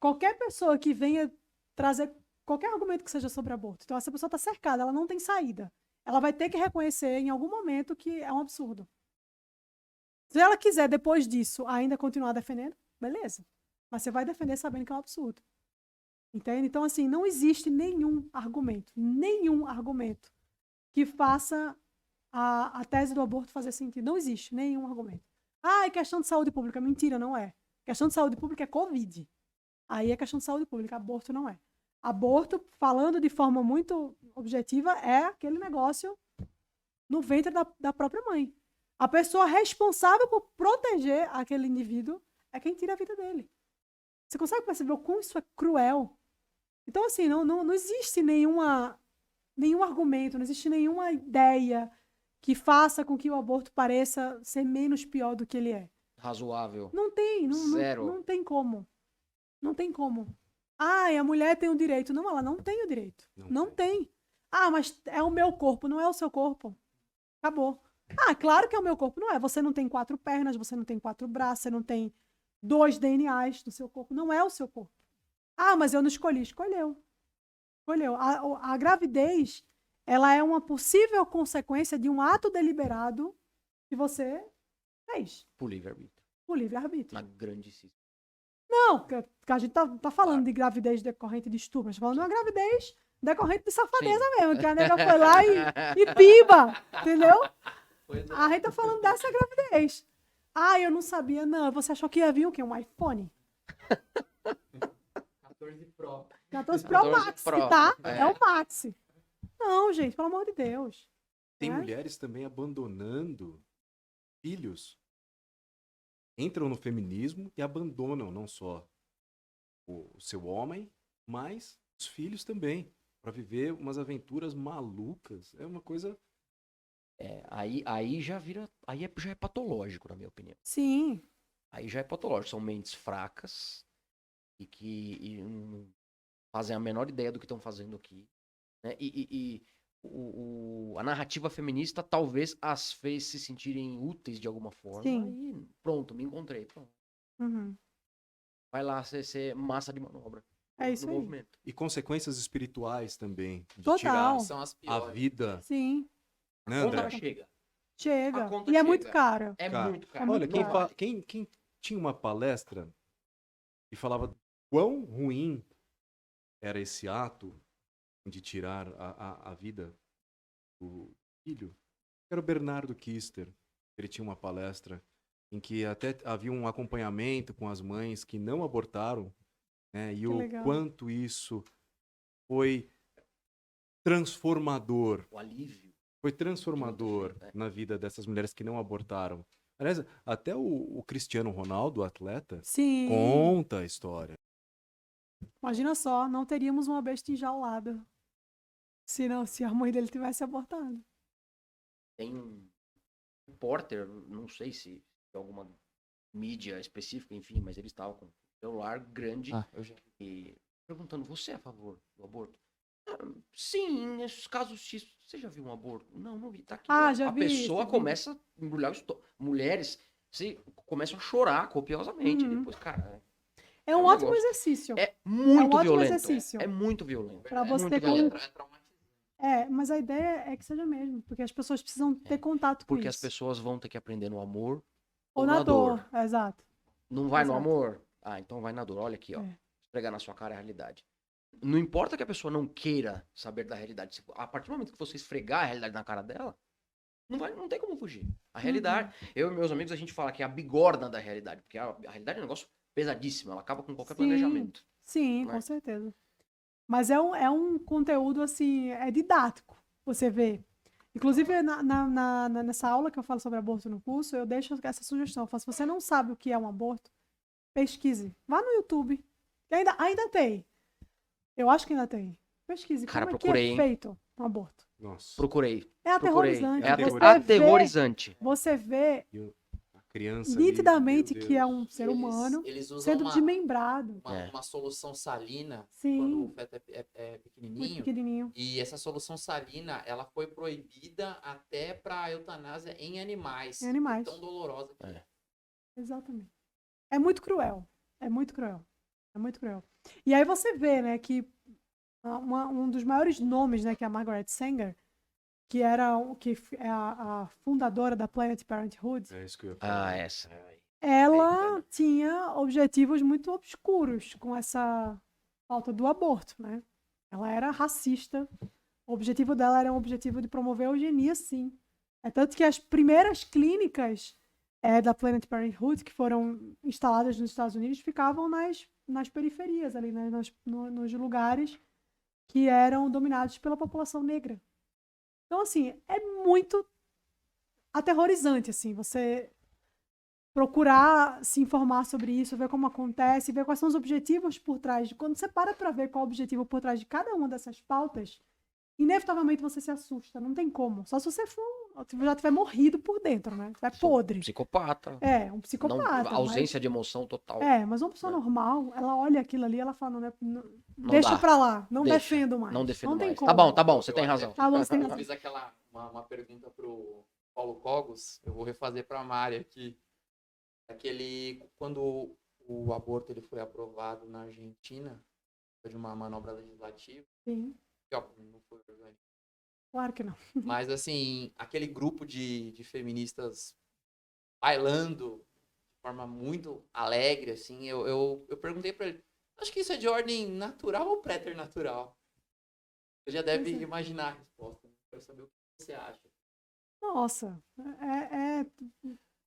Qualquer pessoa que venha trazer qualquer argumento que seja sobre aborto. Então, essa pessoa está cercada, ela não tem saída. Ela vai ter que reconhecer em algum momento que é um absurdo. Se ela quiser, depois disso, ainda continuar defendendo, beleza. Mas você vai defender sabendo que é um absurdo. Entende? Então, assim, não existe nenhum argumento que faça a tese do aborto fazer sentido. Não existe nenhum argumento. É questão de saúde pública. Mentira, não é. Questão de saúde pública é Covid. Aí é questão de saúde pública, aborto não é. Aborto, falando de forma muito objetiva, é aquele negócio no ventre da própria mãe. A pessoa responsável por proteger aquele indivíduo é quem tira a vida dele. Você consegue perceber o quão isso é cruel? Então, assim, não existe nenhum argumento, não existe nenhuma ideia que faça com que o aborto pareça ser menos pior do que ele é. Razoável. Não tem, Zero. não tem como. Não tem como. E a mulher tem o direito. Não, ela não tem o direito. Não tem. Mas é o meu corpo, não é o seu corpo. Acabou. Claro que é o meu corpo. Não é. Você não tem 4 pernas, você não tem 4 braços, você não tem 2 DNAs no seu corpo. Não é o seu corpo. Mas eu não escolhi. Escolheu. A gravidez, ela é uma possível consequência de um ato deliberado que você fez. Por livre-arbítrio. O livre-arbítrio. Na grandíssima. Não, que a gente tá falando de gravidez decorrente de estupro. A gente tá falando de uma gravidez decorrente de safadeza mesmo. Que a nega foi lá e piba, entendeu? A gente tá falando dessa gravidez. Ah, eu não sabia, não. Você achou que ia vir o quê? Um iPhone? 14 Pro. 14 Pro 14 Max, Pro, que tá? é. É o Max. Não, gente, pelo amor de Deus. Tem né? mulheres também abandonando filhos. Entram no feminismo e abandonam não só o seu homem, mas os filhos também. Pra viver umas aventuras malucas. É uma coisa. Aí já vira. Já é patológico, na minha opinião. Sim. Aí já é patológico. São mentes fracas e que não fazem a menor ideia do que estão fazendo aqui. Né? A narrativa feminista talvez as fez se sentirem úteis de alguma forma. Sim. Aí, pronto, me encontrei. Pronto. Uhum. Vai lá ser massa de manobra. É isso no aí. movimento. E consequências espirituais também. De Total. tirar São as a piores. vida. Sim. Né, A conta André? chega. Chega. A conta E é chega. muito caro. É Cara, muito caro. muito Olha, caro. quem tinha uma palestra e falava quão ruim era esse ato de tirar a vida do filho, era o Bernardo Kister. Ele tinha uma palestra em que até havia um acompanhamento com as mães que não abortaram, né? E o legal. quanto isso foi transformador. O alívio. Foi transformador De muita gente, na vida dessas mulheres que não abortaram. Aliás, até o Cristiano Ronaldo, o atleta, Sim. conta a história. Imagina só, não teríamos uma besta enjaulada. Se a mãe dele tivesse abortado. Tem um repórter, não sei se é alguma mídia específica, enfim, mas ele estava com um celular grande Eu já... e perguntando, você é a favor do aborto? "Ah, sim, nesses casos X. Você já viu um aborto? Não, não vi. Tá aqui. Ah, ó." já a vi pessoa esse começa a embrulhar o estômago. Mulheres começam a chorar copiosamente. Uhum. Depois, cara, É um um ótimo negócio. exercício. é muito ótimo violento. exercício. É muito violento. Pra É você muito ter como- violento. É traumatizante. Mas a ideia é que seja mesmo, porque as pessoas precisam ter contato com Porque as isso. pessoas vão ter que aprender no amor Ou na dor, exato. Não vai no Exato. amor? Ah, então vai na dor. Olha aqui, ó. É. Esfregar na sua cara a realidade. Não importa que a pessoa não queira saber da realidade. A partir do momento que você esfregar a realidade na cara dela, não tem como fugir. A realidade, eu e meus amigos, a gente fala que é a bigorna da realidade. Porque a realidade é um negócio pesadíssimo. Ela acaba com qualquer Sim. planejamento. Sim, Né? com certeza. Mas é um conteúdo, assim, é didático, você vê. Inclusive, nessa aula que eu falo sobre aborto no curso, eu deixo essa sugestão. Eu falo, se você não sabe o que é um aborto, pesquise. Vá no YouTube. E ainda tem. Eu acho que ainda tem. Pesquise. Cara, como procurei, é hein? que é feito um aborto. Nossa. Procurei. É aterrorizante. É aterrorizante. aterrorizante. Você vê A criança ali, nitidamente meu que é Deus. um ser humano Eles usam sendo desmembrado. uma solução salina Sim. quando o feto é Muito pequenininho. pequenininho. E essa solução salina, ela foi proibida até para eutanásia em animais. Em animais. Tão dolorosa que é. Exatamente. É muito cruel. É muito cruel. É muito cruel. E aí você vê, né, que um dos maiores nomes, né, que é a Margaret Sanger, que é a fundadora da Planned Parenthood, É isso que eu ia falar. Ah, essa. ela tinha objetivos muito obscuros com essa pauta do aborto, né? Ela era racista. O objetivo dela era um objetivo de promover a eugenia, sim. É tanto que as primeiras clínicas da Planned Parenthood, que foram instaladas nos Estados Unidos, ficavam nas periferias, ali, né? Nos lugares que eram dominados pela população negra. Então, assim, é muito aterrorizante, assim, você procurar se informar sobre isso, ver como acontece, ver quais são os objetivos por trás. Quando você para ver qual é o objetivo por trás de cada uma dessas pautas, inevitavelmente você se assusta, não tem como. Só se você já tiver morrido por dentro, né? Tiver podre. Psicopata. Um psicopata. Ausência de emoção total. Mas uma pessoa normal, ela olha aquilo ali, ela fala, não, Não deixa dá. pra lá, não Deixa. defendo mais. Não defendo tem mais. como. Tá bom, você tem razão. Tá bom, você tem Eu razão. fiz uma pergunta pro Paulo Cogos, eu vou refazer pra Mari aqui. Quando o aborto ele foi aprovado na Argentina, foi de uma manobra legislativa, Sim, que ó, não foi orgânico. claro que não. Mas assim, aquele grupo de feministas bailando, forma muito alegre, assim. Eu perguntei pra ele, acho que isso é de ordem natural ou preternatural? Você já deve imaginar a resposta, né? Quero saber o que você acha. Nossa, é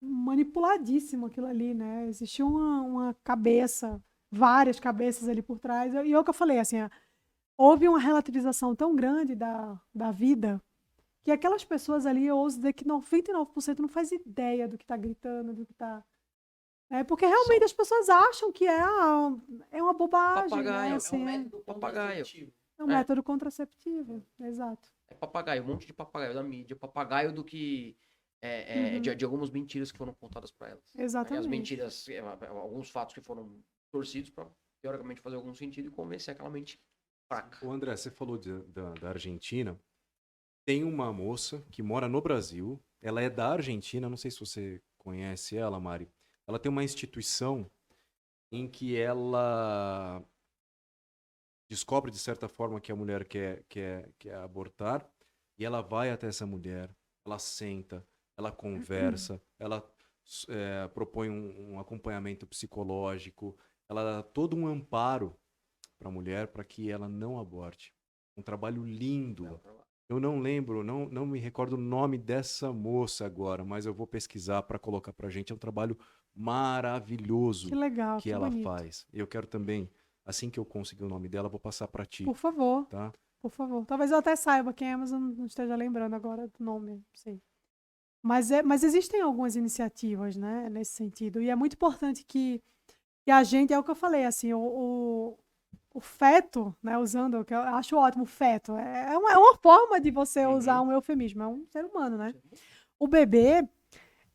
manipuladíssimo aquilo ali, né? Existia uma cabeça, várias cabeças ali por trás. E é o que eu falei, assim, houve uma relativização tão grande da vida que aquelas pessoas ali, eu ouso dizer que 99% não faz ideia do que está gritando, do que está... porque realmente as pessoas acham que é uma bobagem, Papagaio, né? Assim, método papagaio. contraceptivo. é um método contraceptivo, exato. É papagaio, um monte de papagaio da mídia, papagaio do que de algumas mentiras que foram contadas para elas. E as Exatamente. mentiras, alguns fatos que foram torcidos para teoricamente fazer algum sentido e convencer aquela mente fraca. O André, você falou da Argentina. Tem uma moça que mora no Brasil. Ela é da Argentina. Não sei se você conhece ela, Mari. Ela tem uma instituição em que ela descobre, de certa forma, que a mulher quer abortar. E ela vai até essa mulher. Ela senta. Ela conversa. Ela propõe um acompanhamento psicológico. Ela dá todo um amparo para a mulher para que ela não aborte. Um trabalho lindo. Eu não lembro, não me recordo o nome dessa moça agora, mas eu vou pesquisar para colocar para a gente. É um trabalho maravilhoso Que legal, que que ela bonito. faz. Eu quero também, assim que eu conseguir o nome dela, vou passar para ti, Por favor, tá? por favor. Talvez eu até saiba quem é, mas eu não esteja lembrando agora do nome, sim. Mas existem algumas iniciativas, né, nesse sentido. E é muito importante que a gente, é o que eu falei, assim, o feto, né, usando, que eu acho ótimo, o feto, é uma forma de você usar um eufemismo, é um ser humano, né? O bebê,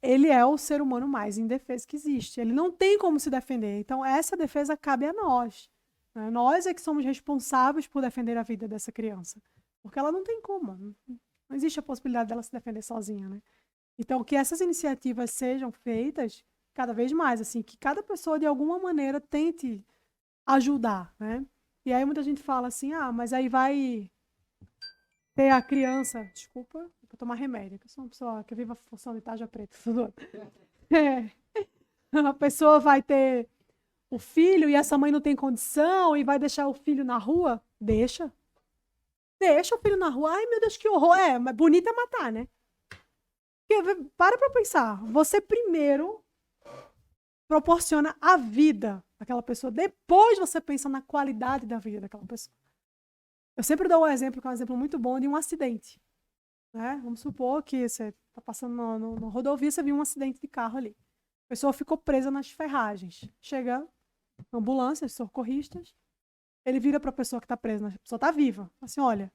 ele é o ser humano mais indefeso que existe. Ele não tem como se defender. Então, essa defesa cabe a nós. Né? Nós é que somos responsáveis por defender a vida dessa criança. Porque ela não tem como. Não existe a possibilidade dela se defender sozinha, né? Então, que essas iniciativas sejam feitas cada vez mais, assim, que cada pessoa, de alguma maneira, tente ajudar, né? E aí muita gente fala assim, mas aí vai ter a criança... Desculpa, vou tomar remédio, que eu sou uma pessoa que vive a função de tarja preta. A pessoa vai ter o filho e essa mãe não tem condição e vai deixar o filho na rua? Deixa. Deixa o filho na rua. Ai, meu Deus, que horror. Mas bonito é matar, né? Porque, para pensar. Você primeiro proporciona a vida daquela pessoa. Depois você pensa na qualidade da vida daquela pessoa. Eu sempre dou um exemplo, que é um exemplo muito bom, de um acidente. Né? Vamos supor que você está passando na rodovia, você viu um acidente de carro ali. A pessoa ficou presa nas ferragens. Chega a ambulância, os socorristas, ele vira para a pessoa que está presa, a pessoa está viva. Fala assim, olha,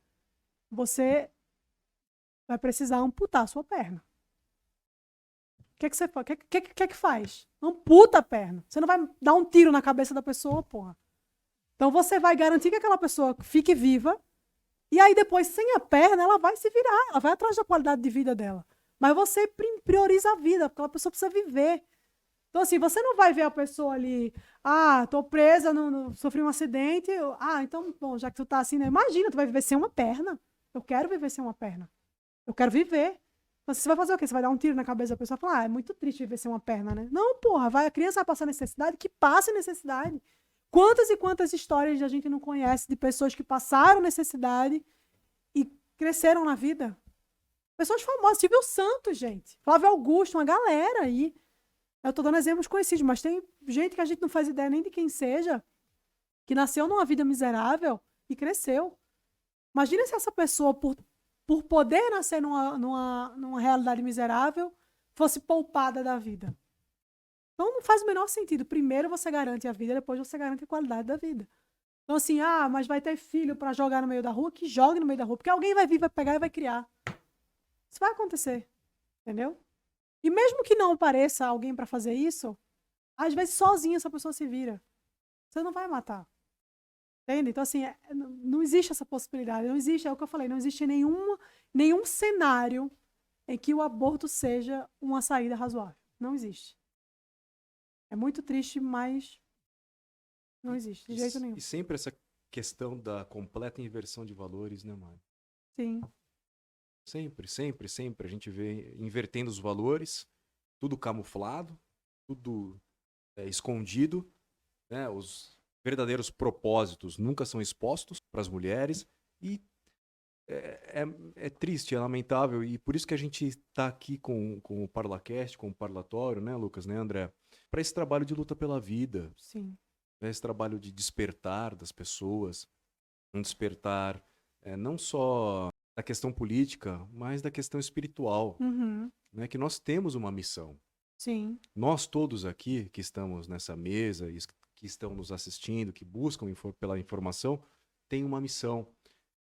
você vai precisar amputar a sua perna. O que você faz? O que faz? Amputa a perna. Você não vai dar um tiro na cabeça da pessoa, porra. Então você vai garantir que aquela pessoa fique viva e aí depois, sem a perna, ela vai se virar, ela vai atrás da qualidade de vida dela. Mas você prioriza a vida, porque aquela pessoa precisa viver. Então, assim, você não vai ver a pessoa ali, tô presa, sofri um acidente, então, bom, já que tu tá assim, né? Imagina, tu vai viver sem uma perna. Eu quero viver sem uma perna. Eu quero viver. Mas você vai fazer o quê? Você vai dar um tiro na cabeça da pessoa e falar, é muito triste viver sem uma perna, né? Não, porra, a criança vai passar necessidade, que passe necessidade. Quantas e quantas histórias a gente não conhece de pessoas que passaram necessidade e cresceram na vida? Pessoas famosas, Silvio Santos, gente. Flávio Augusto, uma galera aí. Eu tô dando exemplos conhecidos, mas tem gente que a gente não faz ideia nem de quem seja, que nasceu numa vida miserável e cresceu. Imagina se essa pessoa, por poder nascer numa realidade miserável, fosse poupada da vida. Então não faz o menor sentido. Primeiro você garante a vida, depois você garante a qualidade da vida. Então assim, mas vai ter filho para jogar no meio da rua? Que jogue no meio da rua, porque alguém vai vir, vai pegar e vai criar. Isso vai acontecer, entendeu? E mesmo que não apareça alguém para fazer isso, às vezes sozinha essa pessoa se vira. Você não vai matar. Entende? Então, assim, não existe essa possibilidade. Não existe, é o que eu falei, não existe nenhum cenário em que o aborto seja uma saída razoável. Não existe. É muito triste, mas não existe, de jeito nenhum. E sempre essa questão da completa inversão de valores, né, Mário? Sim. Sempre, sempre, sempre. A gente vê invertendo os valores, tudo camuflado, tudo escondido, né? Os verdadeiros propósitos nunca são expostos para as mulheres e é triste, é lamentável, e por isso que a gente está aqui com o ParlaCast, com o Parlatório, né, Lucas, né, André? Para esse trabalho de luta pela vida, Sim. né, esse trabalho de despertar das pessoas, um despertar não só da questão política, mas da questão espiritual, Uhum. né, que nós temos uma missão. Sim. Nós todos aqui que estamos nessa mesa, que estão nos assistindo, que buscam pela informação, tem uma missão.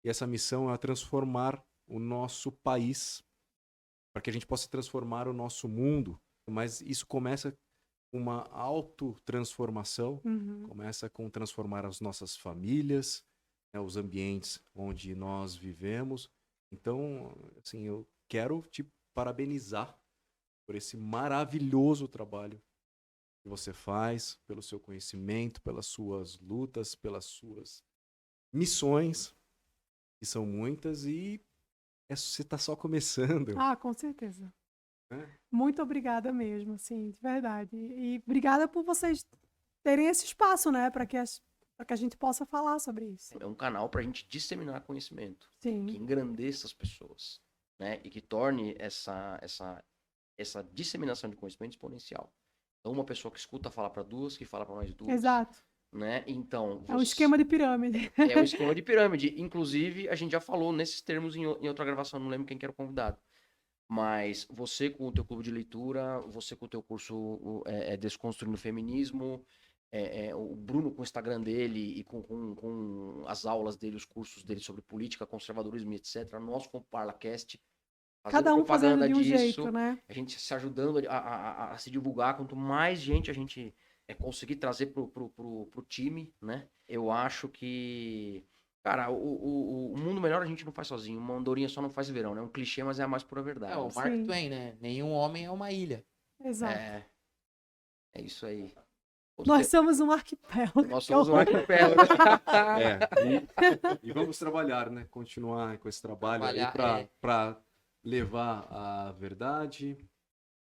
E essa missão é transformar o nosso país, para que a gente possa transformar o nosso mundo. Mas isso começa com uma autotransformação, Uhum. começa com transformar as nossas famílias, né, os ambientes onde nós vivemos. Então, assim, eu quero te parabenizar por esse maravilhoso trabalho que você faz, pelo seu conhecimento, pelas suas lutas, pelas suas missões, que são muitas, e você está só começando. Ah, com certeza. Né? Muito obrigada mesmo, assim, de verdade. E obrigada por vocês terem esse espaço, né, para que a gente possa falar sobre isso. É um canal para a gente disseminar conhecimento, que Sim. engrandeça as pessoas, né? E que torne essa disseminação de conhecimento exponencial. Então, uma pessoa que escuta fala para duas, que fala para mais duas. Exato. Né? Então, É um esquema de pirâmide. É um esquema de pirâmide. Inclusive, a gente já falou nesses termos em outra gravação, não lembro quem que era o convidado. Mas você com o teu clube de leitura, você com o teu curso Desconstruindo o Feminismo, o Bruno com o Instagram dele e com as aulas dele, os cursos dele sobre política, conservadorismo e etc. Nós com o ParlaCast, Cada um fazendo propaganda de um disso, jeito, né? a gente se ajudando a se divulgar. Quanto mais gente a gente conseguir trazer pro time, né? Eu acho que... Cara, o mundo melhor a gente não faz sozinho. Uma andorinha só não faz verão, né? Um clichê, mas é a mais pura verdade. É o Mark Sim. Twain, né? Nenhum homem é uma ilha. Exato. É isso aí. Nós somos um arquipélago. Nós somos um arquipélago. E vamos trabalhar, né? Continuar com esse trabalho Trabalhar, aí para levar a verdade.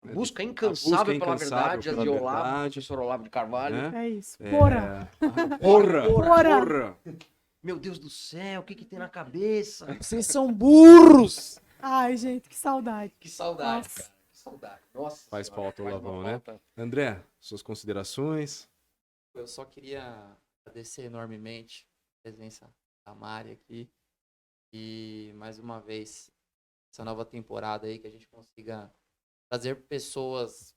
Né? Busca A incansável pela verdade, pela de Olavo, verdade, professor Olavo de Carvalho. né? É isso. Porra. Porra! Meu Deus do céu, o que que tem na cabeça? Vocês são burros! Ai, gente, que saudade. Que saudade, Nossa. cara. Que saudade. Nossa Faz senhora, falta o faz uma Lavão, né? falta. André, suas considerações? Eu só queria agradecer enormemente a presença da Mari aqui. E, mais uma vez, essa nova temporada aí, que a gente consiga trazer pessoas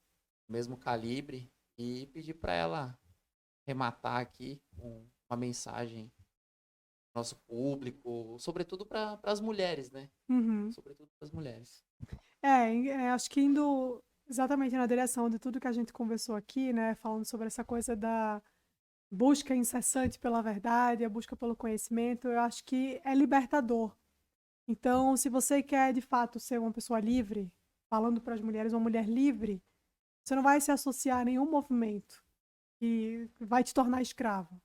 do mesmo calibre e pedir para ela rematar aqui com uma mensagem pro nosso público, sobretudo para as mulheres, né? Uhum. Sobretudo para as mulheres. Acho que indo exatamente na direção de tudo que a gente conversou aqui, né? Falando sobre essa coisa da busca incessante pela verdade, a busca pelo conhecimento, eu acho que é libertador. Então, se você quer de fato ser uma pessoa livre, falando para as mulheres, uma mulher livre, você não vai se associar a nenhum movimento que vai te tornar escravo.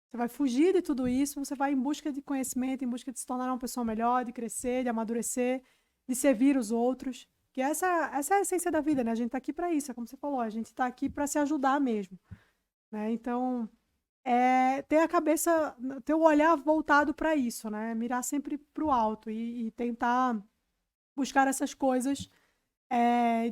Você vai fugir de tudo isso, você vai em busca de conhecimento, em busca de se tornar uma pessoa melhor, de crescer, de amadurecer, de servir os outros. Que essa é a essência da vida, né? A gente está aqui para isso, é como você falou, a gente está aqui para se ajudar mesmo. Né? Então, ter a cabeça, ter o olhar voltado para isso, né? Mirar sempre para o alto e tentar buscar essas coisas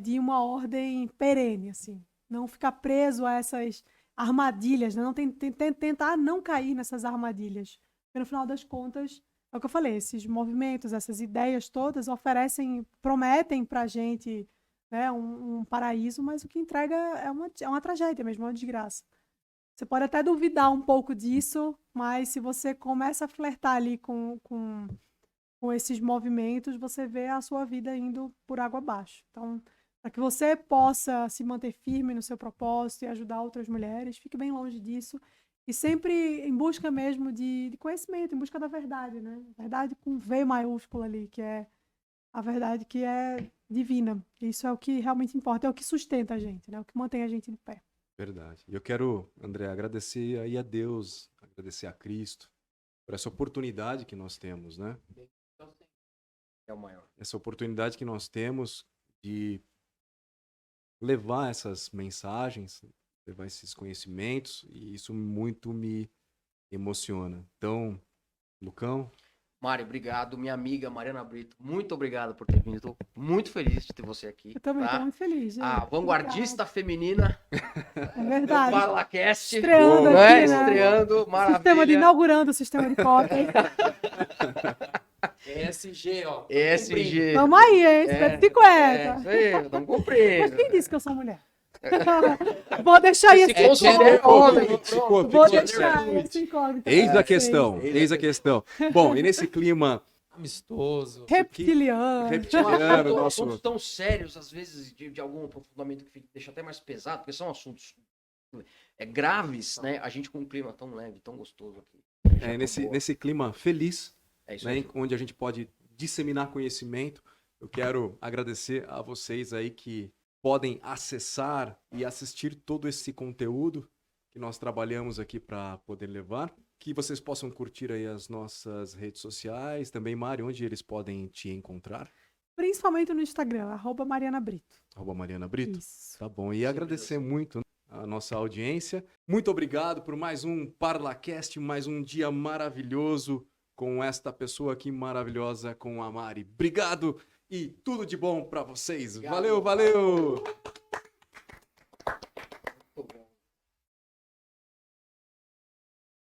de uma ordem perene, assim. Não ficar preso a essas armadilhas, né? Não tentar não cair nessas armadilhas. Porque no final das contas, é o que eu falei, esses movimentos, essas ideias todas prometem pra gente, né, um paraíso, mas o que entrega é uma tragédia mesmo, uma desgraça. Você pode até duvidar um pouco disso, mas se você começa a flertar ali com esses movimentos, você vê a sua vida indo por água abaixo. Então, para que você possa se manter firme no seu propósito e ajudar outras mulheres, fique bem longe disso. E sempre em busca mesmo de conhecimento, em busca da verdade, né? Verdade com V maiúsculo ali, que é a verdade que é divina. Isso é o que realmente importa, é o que sustenta a gente, né? O que mantém a gente de pé. Verdade. E eu quero, André, agradecer aí a Deus, agradecer a Cristo, por essa oportunidade que nós temos, né? É o maior. Essa oportunidade que nós temos de levar essas mensagens, levar esses conhecimentos, e isso muito me emociona. Então, Lucão, Mari, obrigado. Minha amiga Mariana Brito, muito obrigado por ter vindo. Estou muito feliz de ter você aqui. Eu também tá? tô muito feliz, gente. A vanguardista feminina É do verdade. ParlaCast. Estreando não é? aqui, né? Estreando, maravilha. Inaugurando o sistema de cota. ESG, ó. ESG. Vamos aí, hein? 50. É, isso aí, estamos Mas cumprindo. quem disse que eu sou mulher? Vou deixar Você esse se considera incógnito. homem. ficou Vou gender deixar fluid. esse incógnito. Eis pra a vocês. questão, eis a questão. Bom, e nesse clima Amistoso. Reptiliano. reptiliano, nosso... Assuntos tão sérios, às vezes, de algum aprofundamento que deixa até mais pesado, porque são assuntos graves, né? A gente com um clima tão leve, tão gostoso aqui. nesse clima feliz, É isso né, aí. onde a gente pode disseminar conhecimento. Eu quero agradecer a vocês aí que podem acessar e assistir todo esse conteúdo que nós trabalhamos aqui para poder levar. Que vocês possam curtir aí as nossas redes sociais. Também, Mari, onde eles podem te encontrar? Principalmente no Instagram, @Mariana Brito. @Mariana Brito. Isso. Tá bom. E Simples agradecer assim. muito a nossa audiência. Muito obrigado por mais um ParlaCast, mais um dia maravilhoso com esta pessoa aqui maravilhosa, com a Mari. Obrigado e tudo de bom para vocês. Obrigado. Valeu, valeu!